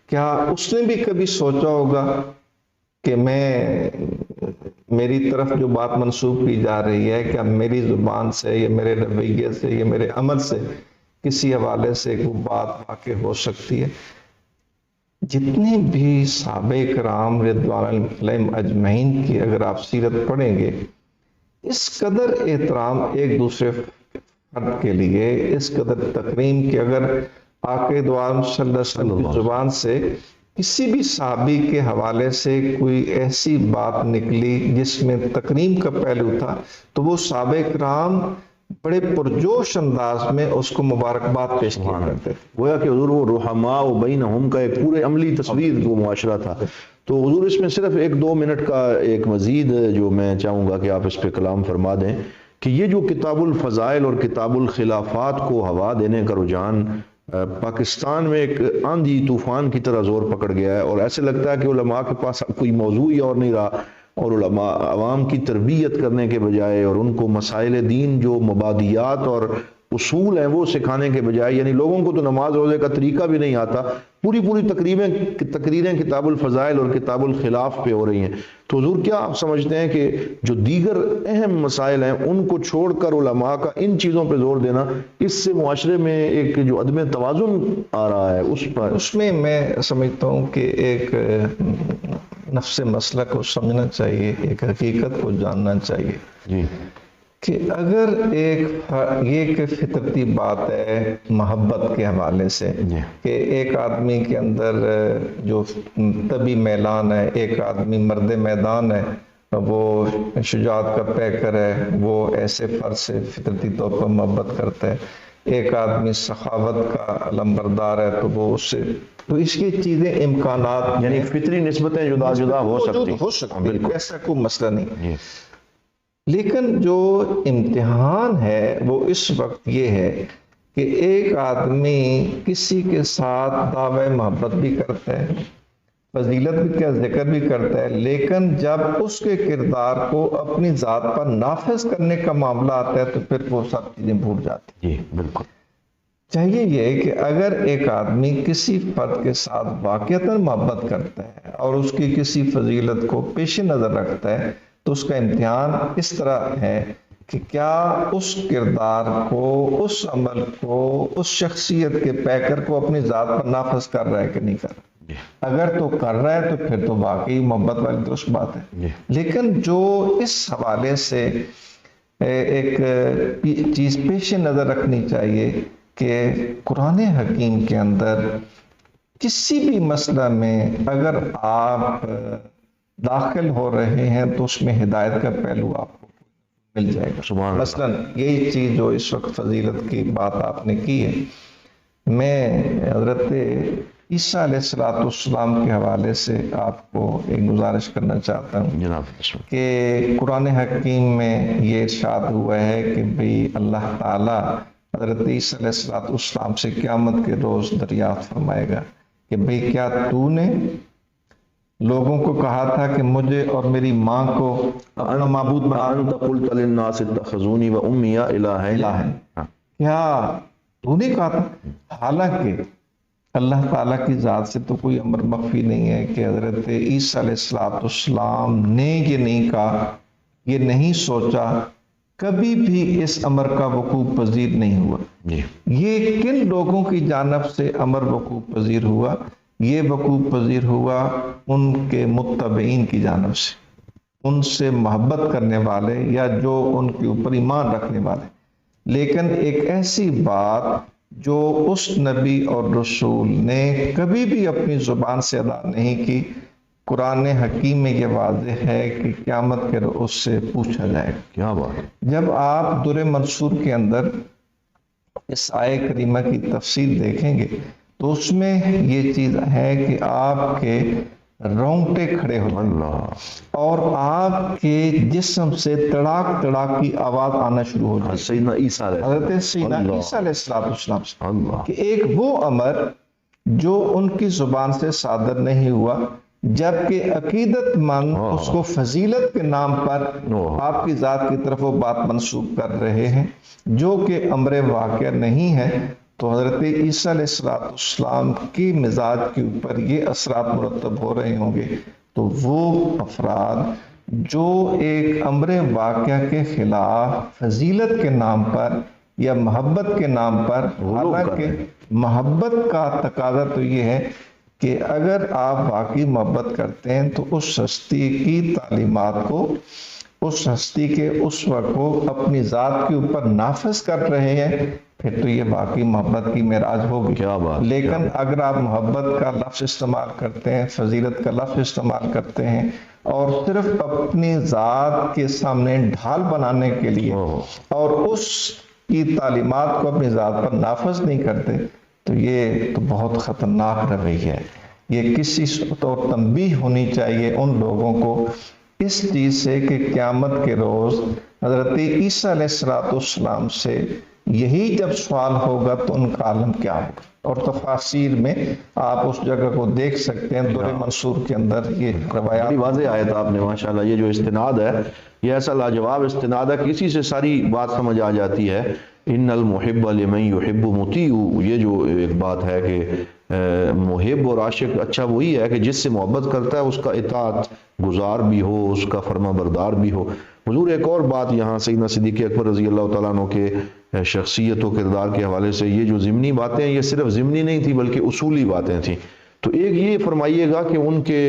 [SPEAKER 5] کیا اس نے بھی کبھی سوچا ہوگا کہ میری طرف جو بات منسوب کی جا رہی ہے کیا میری زبان سے یا میرے رویے سے یا میرے عمل سے کسی حوالے سے کوئی بات واقع ہو سکتی ہے؟ جتنے بھی صحابہ کرام رضوان علیہم اجمعین کی اگر آپ سیرت پڑھیں گے، اس قدر احترام ایک دوسرے فرد کے لیے، اس قدر تکریم کہ اگر عاقد عالم صلی اللہ علیہ وسلم کی زبان سے کسی بھی صحابی کے حوالے سے کوئی ایسی بات نکلی جس میں تکریم کا پہلو تھا تو وہ صحابہ کرام بڑے پرجوش انداز میں اس کو مبارکباد پیش کیا کرتے تھے۔
[SPEAKER 3] گویا کہ حضور وہ رحماء و بینہم کا ایک پورے عملی تصویر وہ معاشرہ تھا۔ تو حضور اس میں صرف 1-2 منٹ کا ایک مزید جو میں چاہوں گا کہ آپ اس پہ کلام فرما دیں کہ یہ جو کتاب الفضائل اور کتاب الخلافات کو ہوا دینے کا رجحان پاکستان میں ایک آندھی طوفان کی طرح زور پکڑ گیا ہے، اور ایسے لگتا ہے کہ علماء کے پاس کوئی موضوع ہی اور نہیں رہا، اور علماء عوام کی تربیت کرنے کے بجائے اور ان کو مسائل دین جو مبادیات اور اصول ہیں وہ سکھانے کے بجائے، یعنی لوگوں کو تو نماز روزے کا طریقہ بھی نہیں آتا، پوری تقریریں کتاب الفضائل اور کتاب الخلاف پہ ہو رہی ہیں۔ تو حضور کیا آپ سمجھتے ہیں کہ جو دیگر اہم مسائل ہیں ان کو چھوڑ کر علماء کا ان چیزوں پہ زور دینا، اس سے معاشرے میں ایک جو عدم توازن آ رہا ہے اس
[SPEAKER 5] میں میں سمجھتا ہوں کہ ایک نفس مسئلہ کو سمجھنا چاہیے، ایک حقیقت کو جاننا چاہیے
[SPEAKER 3] جی
[SPEAKER 5] کہ اگر یہ کہ فطرتی بات ہے محبت کے حوالے سے کہ ایک آدمی کے اندر جو طبی میلان ہے، ایک آدمی مرد میدان ہے، وہ شجاعت کا پیکر ہے، وہ ایسے فرد سے فطرتی طور پر محبت کرتا ہے، ایک آدمی سخاوت کا علمبردار ہے تو وہ اس سے، تو اس کی چیزیں امکانات
[SPEAKER 3] یعنی فطری نسبتیں جدا جدا ہو سکتی
[SPEAKER 5] ہیں، ایسا کوئی مسئلہ نہیں۔ لیکن جو امتحان ہے وہ اس وقت یہ ہے کہ ایک آدمی کسی کے ساتھ دعوی محبت بھی کرتا ہے، فضیلت بھی کا ذکر بھی کرتا ہے، لیکن جب اس کے کردار کو اپنی ذات پر نافذ کرنے کا معاملہ آتا ہے تو پھر وہ سب چیزیں بھول جاتی ہیں۔
[SPEAKER 3] جی بالکل۔
[SPEAKER 5] چاہیے یہ کہ اگر ایک آدمی کسی فرد کے ساتھ واقعتاً محبت کرتا ہے اور اس کی کسی فضیلت کو پیش نظر رکھتا ہے تو اس کا امتحان اس طرح ہے کہ کیا اس کردار کو، اس عمل کو، اس شخصیت کے پیکر کو اپنی ذات پر نافذ کر رہا ہے کہ نہیں کر رہا۔ اگر تو کر رہا ہے تو پھر تو واقعی محبت والی درست بات ہے۔ لیکن جو اس حوالے سے ایک چیز پیش نظر رکھنی چاہیے کہ قرآن حکیم کے اندر کسی بھی مسئلہ میں اگر آپ داخل ہو رہے ہیں تو اس میں ہدایت کا پہلو آپ کو مل جائے گا۔ مثلا یہی چیز جو اس وقت فضیلت کی بات آپ نے کی ہے، میں حضرت عیسیٰ علیہ السلام کے حوالے سے آپ کو ایک گزارش کرنا چاہتا ہوں کہ قرآن حکیم میں یہ ارشاد ہوا ہے کہ بھئی اللہ تعالیٰ حضرت عیسیٰ علیہ السلام سے قیامت کے روز دریافت فرمائے گا کہ بھئی کیا تو نے لوگوں کو کہا تھا کہ مجھے اور میری ماں کو اپنا معبود بنا،
[SPEAKER 3] انت قلت للناس اتخذونی و امی الہین،
[SPEAKER 5] کیا تو نے کہا تھا؟ حالانکہ اللہ تعالیٰ کی ذات سے تو کوئی امر مخفی نہیں ہے کہ حضرت عیسیٰ علیہ السلام نے یہ نہیں کہا، یہ نہیں سوچا، کبھی بھی اس امر کا وقوع پذیر نہیں ہوا۔ یہ کن لوگوں کی جانب سے امر وقوع پذیر ہوا؟ یہ وقوع پذیر ہوا ان کے متبعین کی جانب سے، ان سے محبت کرنے والے یا جو ان کے اوپر ایمان رکھنے والے۔ لیکن ایک ایسی بات جو اس نبی اور رسول نے کبھی بھی اپنی زبان سے ادا نہیں کی، قرآن حکیم میں یہ واضح ہے کہ قیامت کے روز سے پوچھا جائے گا۔
[SPEAKER 3] کیا بات!
[SPEAKER 5] جب آپ در منصور کے اندر اس آیہ کریمہ کی تفسیر دیکھیں گے تو اس میں یہ چیز ہے کہ آپ کے رونگٹے کھڑے ہو جائیں اور آپ کے جسم سے تڑاک تڑاک کی آواز آنا شروع ہو جائے،
[SPEAKER 3] سیدنا عیسیٰ
[SPEAKER 5] حضرت سیدنا عیسیٰ علیہ السلام سے، کہ ایک وہ امر جو ان کی زبان سے صادر نہیں ہوا، جبکہ عقیدت مند اس کو فضیلت کے نام پر آپ کی ذات کی طرف وہ بات منسوب کر رہے ہیں جو کہ امر واقع نہیں ہے، تو حضرت عیسیٰ علیہ السلام کی مزاج کے اوپر یہ اثرات مرتب ہو رہے ہوں گے۔ تو وہ افراد جو ایک امر واقعہ کے خلاف فضیلت کے نام پر یا محبت کے نام پر، حالانکہ محبت کا تقاضا تو یہ ہے کہ اگر آپ واقعی محبت کرتے ہیں تو اس ہستی کی تعلیمات کو، اس ہستی کے اسوہ کو اپنی ذات کے اوپر نافذ کر رہے ہیں، پھر تو یہ واقعی محبت کی معراج ہوگی۔
[SPEAKER 3] کیا بات!
[SPEAKER 5] لیکن اگر آپ محبت کا لفظ استعمال کرتے ہیں، فضیلت کا لفظ استعمال کرتے ہیں اور صرف اپنی ذات کے سامنے ڈھال بنانے کے لیے اور اس کی تعلیمات کو اپنی ذات پر نافذ نہیں کرتے تو یہ تو بہت خطرناک رویہ ہے۔ یہ کسی طور تنبیہ ہونی چاہیے ان لوگوں کو اس چیز سے کہ قیامت کے روز حضرت عیسیٰ علیہ السلام سے یہی جب سوال ہوگا تو ان کا عالم کیا ہوگا، اور تفاصیر میں آپ اس جگہ کو دیکھ سکتے ہیں۔ در منصور کے اندر یہ روایات
[SPEAKER 3] بڑی واضح آیت آپ نے ماشاءاللہ، یہ جو استناد ہے یہ ایسا لاجواب استناد ہے، کسی سے ساری بات سمجھ آ جاتی ہے۔ ان المحب لمن یحب مطیع، یہ جو ایک بات ہے کہ محب اور عاشق اچھا وہی ہے کہ جس سے محبت کرتا ہے اس کا اطاعت گزار بھی ہو، اس کا فرما بردار بھی ہو۔ حضور ایک اور بات یہاں سیدنا صدیق اکبر رضی اللہ تعالیٰ عنہ کے شخصیت و کردار کے حوالے سے، یہ جو ضمنی باتیں یہ صرف ضمنی نہیں تھی بلکہ اصولی باتیں تھیں۔ تو ایک یہ فرمائیے گا کہ ان کے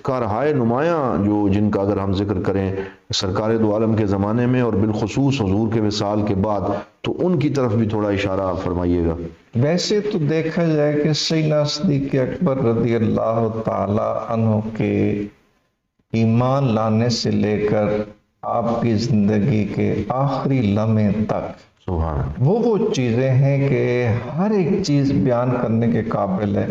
[SPEAKER 3] کارہائے نمایاں جو جن کا اگر ہم ذکر کریں سرکار دو عالم کے زمانے میں اور بالخصوص حضور کے وصال کے بعد، تو ان کی طرف بھی تھوڑا اشارہ فرمائیے گا۔
[SPEAKER 5] ویسے تو دیکھا جائے کہ سیدنا صدیق اکبر رضی اللہ تعالی عنہ کے ایمان لانے سے لے کر آپ کی زندگی کے آخری لمحے تک
[SPEAKER 3] سبحان اللہ۔
[SPEAKER 5] وہ چیزیں ہیں کہ ہر ایک چیز بیان کرنے کے قابل ہے،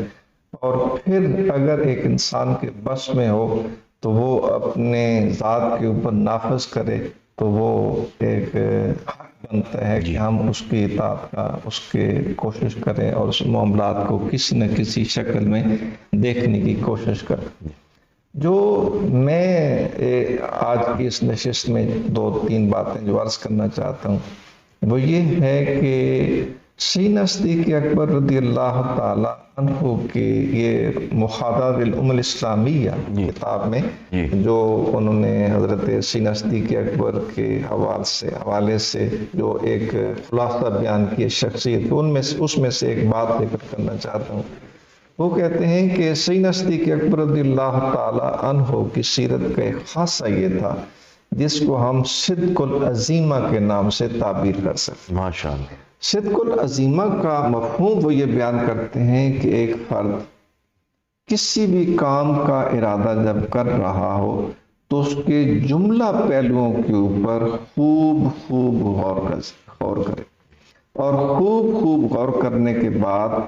[SPEAKER 5] اور پھر اگر ایک انسان کے بس میں ہو تو وہ اپنے ذات کے اوپر نافذ کرے تو وہ ایک حق بنتا ہے کہ ہم اس کی اطاعت کا اس کے کوشش کریں اور اس معاملات کو کسی نہ کسی شکل میں دیکھنے کی کوشش کریں۔ جو میں آج کی اس نشست میں 2-3 باتیں جو عرض کرنا چاہتا ہوں وہ یہ ہے کہ سیدنا صدیق اکبر رضی اللہ تعالی عنہ کی یہ مخاطبات الامم الاسلامیہ کتاب میں جو انہوں نے حضرت سیدنا صدیق اکبر کے حوالے سے جو ایک خلاصہ بیان کیا شخصیت، اس میں سے ایک بات ذکر کرنا چاہتا ہوں۔ وہ کہتے ہیں کہ سیدنا صدیق اکبر رضی اللہ تعالی عنہ کی سیرت کا ایک خاصہ یہ تھا جس کو ہم صدق العزیمہ کے نام سے تعبیر کر سکتے ہیں۔
[SPEAKER 3] ماشاءاللہ۔
[SPEAKER 5] صدق العزیمہ کا مفہوم وہ یہ بیان کرتے ہیں کہ ایک فرد کسی بھی کام کا ارادہ جب کر رہا ہو تو اس کے جملہ پہلوؤں کے اوپر خوب غور کرے، اور خوب غور کرنے کے بعد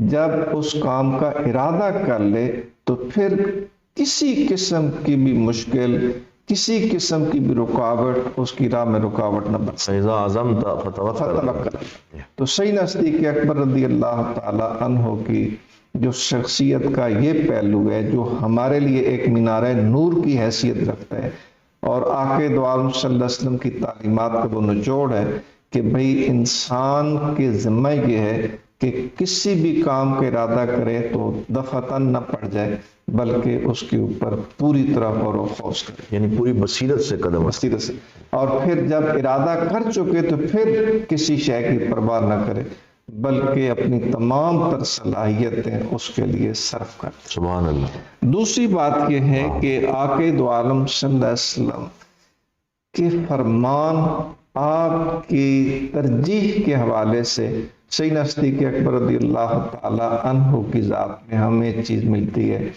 [SPEAKER 5] جب اس کام کا ارادہ کر لے تو پھر کسی قسم کی بھی مشکل، کسی قسم کی بھی رکاوٹ اس کی راہ میں رکاوٹ نہ بن سکے۔
[SPEAKER 3] فَإِذَا عَزَمْتَ فَتَوَكَّلْ۔
[SPEAKER 5] تو سیدنا صدیق اکبر رضی اللہ تعالی عنہ کی جو شخصیت کا یہ پہلو ہے جو ہمارے لیے ایک مینارہ نور کی حیثیت رکھتا ہے، اور آقا دو عالم صلی اللہ علیہ وسلم کی تعلیمات کا وہ نچوڑ ہے کہ بھئی انسان کے ذمہ یہ ہے کہ کسی بھی کام کا ارادہ کرے تو دفعتاً نہ پڑ جائے بلکہ اس کے اوپر پوری طرح غور و خوض کرے،
[SPEAKER 3] یعنی پوری بصیرت سے قدم
[SPEAKER 5] بصیرت سے، اور پھر جب ارادہ کر چکے تو پھر کسی شے کی پرواہ نہ کرے بلکہ اپنی تمام تر صلاحیتیں اس کے لیے صرف کرے۔
[SPEAKER 3] سبحان اللہ۔
[SPEAKER 5] دوسری بات یہ ہے کہ آقا دو عالم صلی اللہ علیہ وسلم کے فرمان آپ کی ترجیح کے حوالے سے سیدنا صدیق اکبر رضی اللہ تعالی عنہ کی ذات میں ہمیں ایک چیز ملتی ہے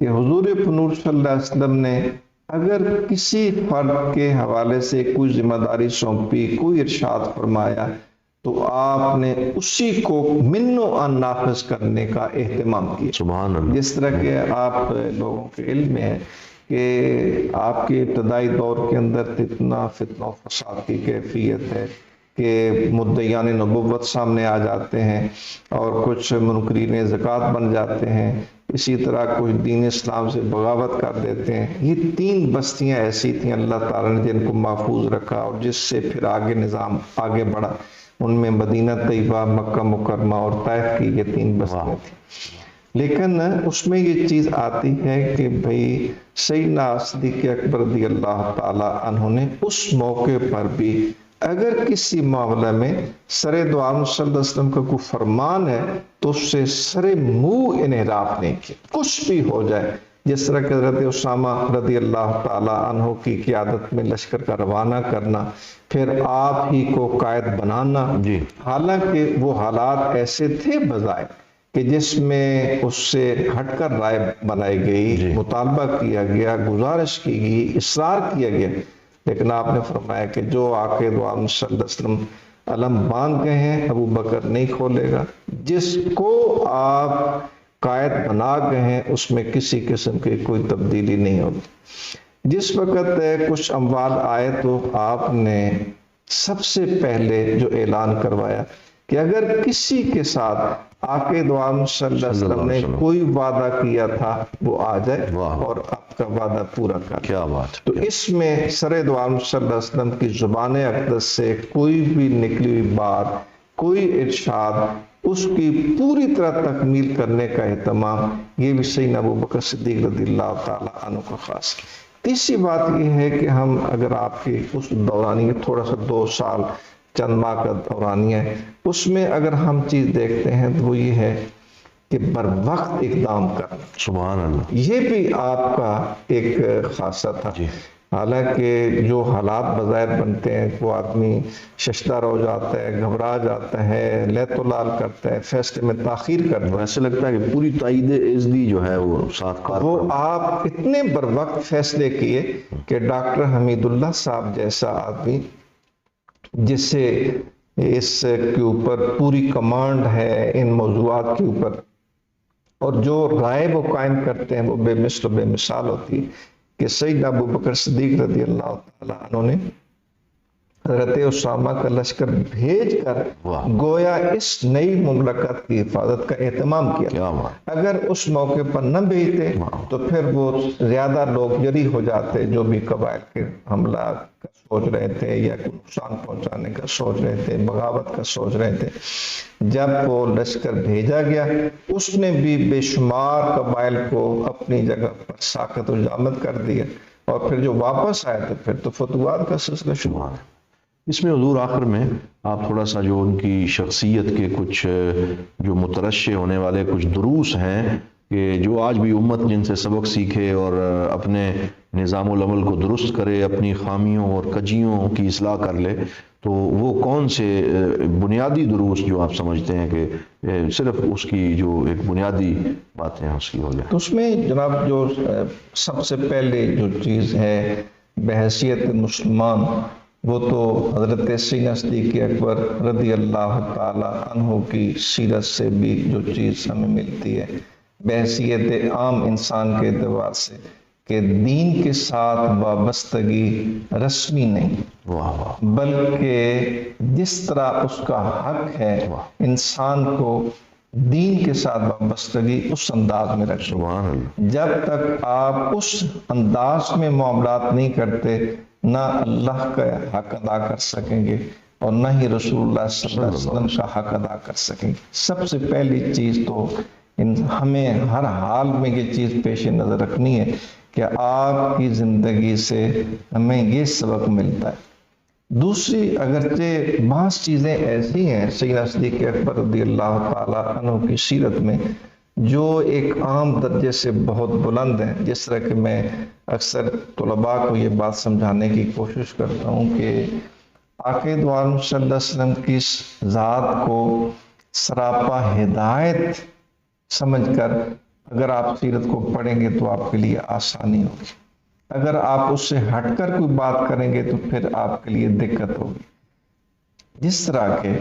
[SPEAKER 5] کہ حضور پنور صلی اللہ علیہ وسلم نے اگر کسی فرد کے حوالے سے کوئی ذمہ داری سونپی، کوئی ارشاد فرمایا تو آپ نے اسی کو منو ان نافذ کرنے کا اہتمام کیا۔
[SPEAKER 3] سبحان اللہ۔
[SPEAKER 5] جس طرح کہ آپ لوگوں کے علم میں ہے کہ آپ کے ابتدائی دور کے اندر اتنا فتنہ و فساد کی کیفیت ہے کہ مدعیان نبوت سامنے آ جاتے ہیں اور کچھ منکرین زکوٰۃ بن جاتے ہیں، اسی طرح کچھ دین اسلام سے بغاوت کر دیتے ہیں۔ یہ 3 بستیاں ایسی تھیں اللہ تعالیٰ نے جن کو محفوظ رکھا اور جس سے پھر آگے نظام آگے بڑھا، ان میں مدینہ طیبہ، مکہ مکرمہ اور طائف کی یہ 3 بستیاں تھیں۔ لیکن اس میں یہ چیز آتی ہے کہ بھئی سیدنا صدیق اکبر رضی اللہ تعالی عنہ نے اس موقع پر بھی اگر کسی معاملے میں سر دو عالم صلی اللہ علیہ وسلم کا کوئی فرمان ہے تو اس سے سر منہ انحراف نہیں کیا، کچھ بھی ہو جائے۔ جس طرح کہ حضرت اسامہ رضی اللہ تعالی عنہ کی قیادت میں لشکر کا روانہ کرنا، پھر آپ ہی کو قائد بنانا، حالانکہ وہ حالات ایسے تھے بظاہر کہ جس میں اس سے ہٹ کر رائے بنائی گئی، مطالبہ کیا گیا، گزارش کی گئی، اصرار کیا گیا، لیکن آپ نے فرمایا کہ جو آقا دو عالم صلی اللہ علیہ وسلم علم باندھ گئے ہیں ابو بکر نہیں کھولے گا، جس کو آپ قائد بنا گئے ہیں اس میں کسی قسم کی کوئی تبدیلی نہیں ہوتی۔ جس وقت کچھ اموال آئے تو آپ نے سب سے پہلے جو اعلان کروایا کہ اگر کسی کے ساتھ آقا دو عالم صلی اللہ علیہ وسلم نے کوئی وعدہ کیا تھا وہ آ جائے اور آپ کا وعدہ پورا کر۔
[SPEAKER 3] کیا بات۔
[SPEAKER 5] تو اس میں سر دو عالم صلی اللہ علیہ وسلم کی زبان اقدس سے کوئی بھی نکلی ہوئی بات، کوئی ارشاد، اس کی پوری طرح تکمیل کرنے کا اہتمام یہ بھی سیدنا ابو بکر صدیق رضی اللہ تعالی عنہ کو خاص۔ تیسری بات یہ ہے کہ ہم اگر آپ کی اس دورانی تھوڑا سا 2 سال چند ماہ کا دورانی ہے، اس میں اگر ہم چیز دیکھتے ہیں تو وہ یہ ہے کہ بر وقت اقدام کرنا،
[SPEAKER 3] سبحان اللہ.
[SPEAKER 5] یہ بھی آپ کا ایک خاصہ تھا. حالانکہ جو حالات بظاہر بنتے ہیں، وہ آدمی ششدر ہو جاتا ہے، گھبرا جاتا ہے، لیت و لال کرتا ہے، فیصلے میں تاخیر کرتا ہے.
[SPEAKER 3] ایسے لگتا ہے کہ پوری تائید عزدی جو ہے وہ ساتھ کار
[SPEAKER 5] وہ آپ اتنے بر وقت فیصلے کیے کہ ڈاکٹر حمید اللہ صاحب جیسا آدمی جس سے اس کے اوپر پوری کمانڈ ہے ان موضوعات کے اوپر، اور جو رائے وہ قائم کرتے ہیں وہ بے مثل و بے مثال ہوتی ہے، کہ سیدنا ابو بکر صدیق رضی اللہ تعالیٰ عنہ نے حضرت اسامہ کا لشکر بھیج کر گویا اس نئی مملکت کی حفاظت کا اہتمام کیا. اگر اس موقع پر نہ بھیجتے تو پھر وہ زیادہ لوگ جری ہو جاتے جو بھی قبائل کے حملہ کا سوچ رہے تھے یا نقصان پہنچانے کا سوچ رہے تھے، بغاوت کا سوچ رہے تھے. جب وہ لشکر بھیجا گیا اس نے بھی بے شمار قبائل کو اپنی جگہ پر ساکت و جامد کر دیا، اور پھر جو واپس آئے تو پھر تو فتوحات کا سلسلہ شروع.
[SPEAKER 3] اس میں حضور آخر میں آپ تھوڑا سا جو ان کی شخصیت کے کچھ جو مترشح ہونے والے کچھ دروس ہیں کہ جو آج بھی امت جن سے سبق سیکھے اور اپنے نظام العمل کو درست کرے، اپنی خامیوں اور کجیوں کی اصلاح کر لے، تو وہ کون سے بنیادی دروس جو آپ سمجھتے ہیں کہ صرف اس کی جو ایک بنیادی باتیں ہیں اس کی ہو جائے؟
[SPEAKER 5] تو اس میں جناب جو سب سے پہلے جو چیز ہے بحیثیت مسلمان، وہ تو حضرت سیدنا صدیق اکبر رضی اللہ تعالی عنہ کی سیرت سے بھی جو چیز ہمیں ملتی ہے بحیثیت عام انسان کے اعتبار سے، کہ دین کے ساتھ وابستگی رسمی نہیں، بلکہ جس طرح اس کا حق ہے انسان کو دین کے ساتھ وابستگی اس انداز میں رکھیں. جب تک آپ اس انداز میں معاملات نہیں کرتے، نہ اللہ کا حق ادا کر سکیں گے اور نہ ہی رسول اللہ صلی اللہ علیہ وسلم کا حق ادا کر سکیں گے. سب سے پہلی چیز تو ہمیں ہر حال میں یہ چیز پیش نظر رکھنی ہے کہ آپ کی زندگی سے ہمیں یہ سبق ملتا ہے. دوسری اگرچہ بعض چیزیں ایسی ہیں سیدنا صدیق اکبر رضی اللہ تعالیٰ عنہ کی سیرت میں جو ایک عام درجے سے بہت بلند ہیں، جس طرح کہ میں اکثر طلباء کو یہ بات سمجھانے کی کوشش کرتا ہوں کہ آقا دو عالم صلی اللہ علیہ وسلم کی ذات کو سراپا ہدایت سمجھ کر اگر آپ سیرت کو پڑھیں گے تو آپ کے لیے آسانی ہوگی. اگر آپ اس سے ہٹ کر کوئی بات کریں گے تو پھر آپ کے لیے دقت ہوگی. جس طرح کے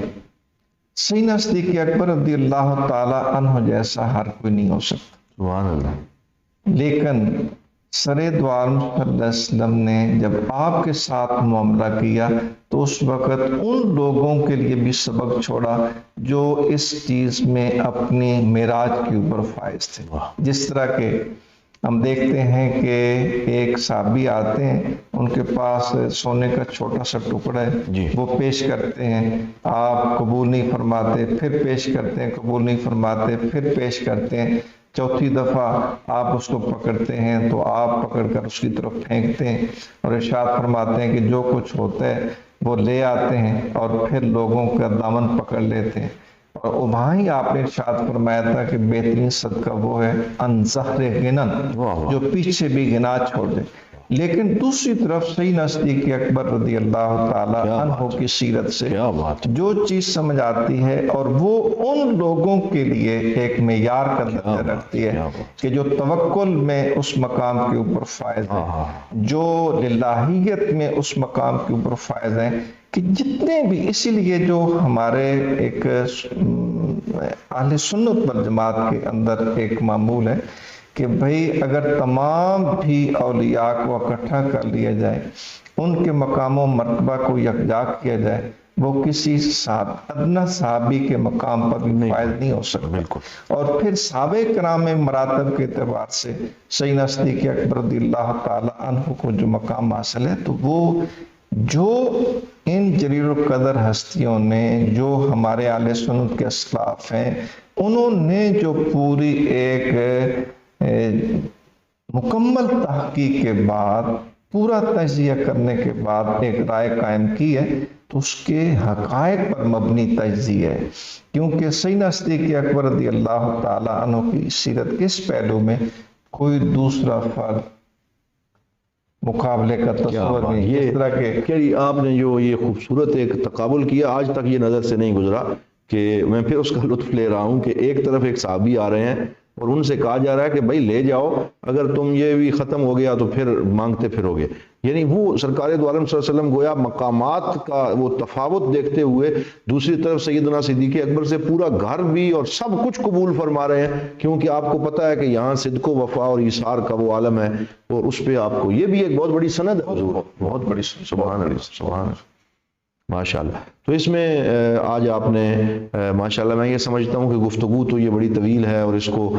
[SPEAKER 5] سیدنا صدیق اکبر رضی اللہ تعالی عنہ جیسا ہر کوئی نہیں ہو سکتا،
[SPEAKER 3] سبحان اللہ،
[SPEAKER 5] لیکن سر دو عالم صلی اللہ علیہ وسلم نے جب آپ کے ساتھ معاملہ کیا تو اس وقت ان لوگوں کے لیے بھی سبق چھوڑا جو اس چیز میں اپنی معراج کے اوپر فائز تھے. جس طرح کہ ہم دیکھتے ہیں کہ ایک صحابی آتے ہیں، ان کے پاس سونے کا چھوٹا سا ٹکڑا ہے، وہ پیش کرتے ہیں، آپ قبول نہیں فرماتے، پھر پیش کرتے ہیں، قبول نہیں فرماتے، پھر پیش کرتے ہیں. چوتھی دفعہ آپ اس کو پکڑتے ہیں تو آپ پکڑ کر اس کی طرف پھینکتے ہیں اور ارشاد فرماتے ہیں کہ جو کچھ ہوتا ہے وہ لے آتے ہیں اور پھر لوگوں کا دامن پکڑ لیتے ہیں. اور وہاں آپ نے ارشاد فرمایا تھا کہ بہترین صدقہ وہ ہے ان ظہر غنن، جو پیچھے بھی غنا چھوڑ دے. لیکن دوسری طرف سیدنا صدیق اکبر رضی اللہ تعالی عنہ کی سیرت سے جو چیز سمجھ آتی ہے، اور وہ ان لوگوں کے لیے ایک معیار کا درجہ رکھتی ہے کہ جو توکل میں اس مقام کے اوپر فائز ہیں، جو للہیت میں اس مقام کے اوپر فائز ہیں، کہ جتنے بھی، اسی لیے جو ہمارے ایک اہل سنت والجماعت کے اندر ایک معمول ہے کہ بھئی اگر تمام بھی اولیاء کو اکٹھا کر لیا جائے، ان کے مقام و مرتبہ کو یکجا کیا جائے، وہ کسی ادنا صحابی کے مقام پر بھی فائز نہیں ہو سکتا. اور پھر صحابہ کرام میں مراتب کے اعتبار سے سیدنا صدیق اکبر رضی اللہ تعالی عنہ کو جو مقام حاصل ہے، تو وہ جو ان جلیل القدر ہستیوں نے، جو ہمارے اہل سنت کے اسلاف ہیں، انہوں نے جو پوری ایک مکمل تحقیق کے بعد، پورا تجزیہ کرنے کے بعد ایک رائے قائم کی ہے، تو اس کے حقائق پر مبنی تجزیہ ہے، کیونکہ سیدنا صدیق اکبر رضی اللہ تعالیٰ عنہ کی سیرت کے اس پہلو میں کوئی دوسرا فرد مقابلے کا تصور نہیں.
[SPEAKER 3] یہ
[SPEAKER 5] اس طرح کے
[SPEAKER 3] کہ آپ نے جو یہ خوبصورت ایک تقابل کیا، آج تک یہ نظر سے نہیں گزرا کہ میں پھر اس کا لطف لے رہا ہوں کہ ایک طرف ایک صحابی آ رہے ہیں اور ان سے کہا جا رہا ہے کہ بھائی لے جاؤ، اگر تم یہ بھی ختم ہو گیا تو پھر مانگتے پھروگے. یعنی وہ سرکار دو عالم صلی اللہ علیہ وسلم گویا مقامات کا وہ تفاوت دیکھتے ہوئے دوسری طرف سیدنا صدیق اکبر سے پورا گھر بھی اور سب کچھ قبول فرما رہے ہیں، کیونکہ آپ کو پتہ ہے کہ یہاں صدق و وفا اور ایثار کا وہ عالم ہے، اور اس پہ آپ کو یہ بھی ایک بہت بڑی سند ہے حضور، بہت بڑی. سبحان اللہ، سبحان اللہ، ماشاء اللہ. تو اس میں آج آپ نے ماشاءاللہ میں یہ سمجھتا ہوں کہ گفتگو تو یہ بڑی طویل ہے اور اس کو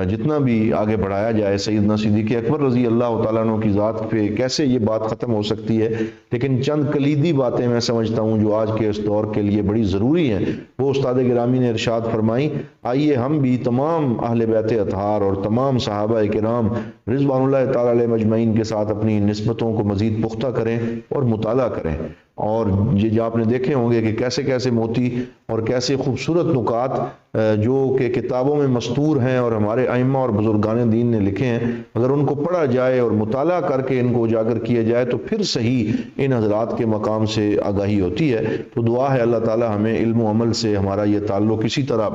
[SPEAKER 3] جتنا بھی آگے بڑھایا جائے سیدنا صدیق اکبر رضی اللہ تعالیٰ عنہ کی ذات پہ کیسے یہ بات ختم ہو سکتی ہے، لیکن چند کلیدی باتیں میں سمجھتا ہوں جو آج کے اس دور کے لیے بڑی ضروری ہیں، وہ استاد گرامی نے ارشاد فرمائی. آئیے ہم بھی تمام اہل بیت اطہار اور تمام صحابہ کرام رضوان اللہ تعالیٰ علیہ مجمعین کے ساتھ اپنی نسبتوں کو مزید پختہ کریں اور مطالعہ کریں. اور یہ جو آپ نے دیکھے ہوں گے کہ کیسے کیسے موتی اور کیسے خوبصورت نکات جو کہ کتابوں میں مستور ہیں اور ہمارے ائمہ اور بزرگان دین نے لکھے ہیں، اگر ان کو پڑھا جائے اور مطالعہ کر کے ان کو اجاگر کیا جائے تو پھر صحیح ان حضرات کے مقام سے آگاہی ہوتی ہے. تو دعا ہے اللہ تعالی ہمیں علم و عمل سے ہمارا یہ تعلق اسی طرح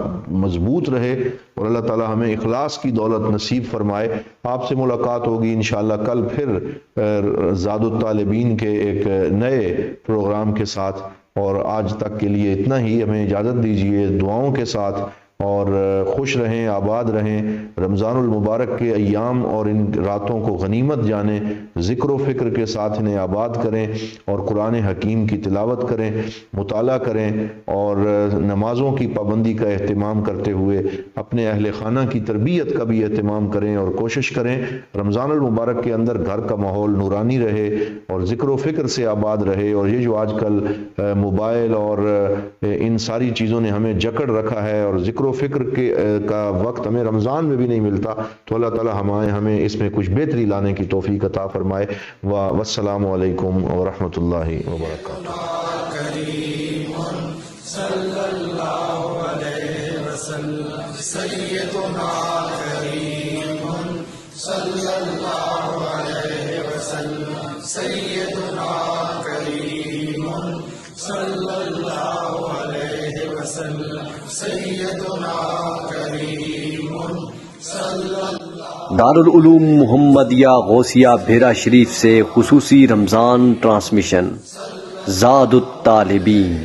[SPEAKER 3] مضبوط رہے اور اللہ تعالی ہمیں اخلاص کی دولت نصیب فرمائے. آپ سے ملاقات ہوگی انشاءاللہ کل پھر زاد الطالبین کے ایک نئے پروگرام کے ساتھ، اور آج تک کے لیے اتنا ہی. ہمیں اجازت دیجیے دعاؤں کے ساتھ، اور خوش رہیں، آباد رہیں، رمضان المبارک کے ایام اور ان راتوں کو غنیمت جانیں، ذکر و فکر کے ساتھ انہیں آباد کریں اور قرآن حکیم کی تلاوت کریں، مطالعہ کریں، اور نمازوں کی پابندی کا اہتمام کرتے ہوئے اپنے اہل خانہ کی تربیت کا بھی اہتمام کریں اور کوشش کریں رمضان المبارک کے اندر گھر کا ماحول نورانی رہے اور ذکر و فکر سے آباد رہے. اور یہ جو آج کل موبائل اور ان ساری چیزوں نے ہمیں جکڑ رکھا ہے اور ذکر و فکر کا وقت ہمیں رمضان میں بھی نہیں ملتا، تو اللہ تعالی ہمیں اس میں کچھ بہتری لانے کی توفیق عطا فرمائے. والسلام علیکم ورحمۃ اللہ وبرکاتہ.
[SPEAKER 1] صلی اللہ علیہ وسلم سیدنا کریم صلی اللہ علیہ وسلم سیدنا کریم صلی اللہ علیہ وسلم سیدنا کریم صلی اللہ.
[SPEAKER 2] دارالعلوم محمدیہ غوثیہ بھیرا شریف سے خصوصی رمضان ٹرانسمیشن زاد الطالبین.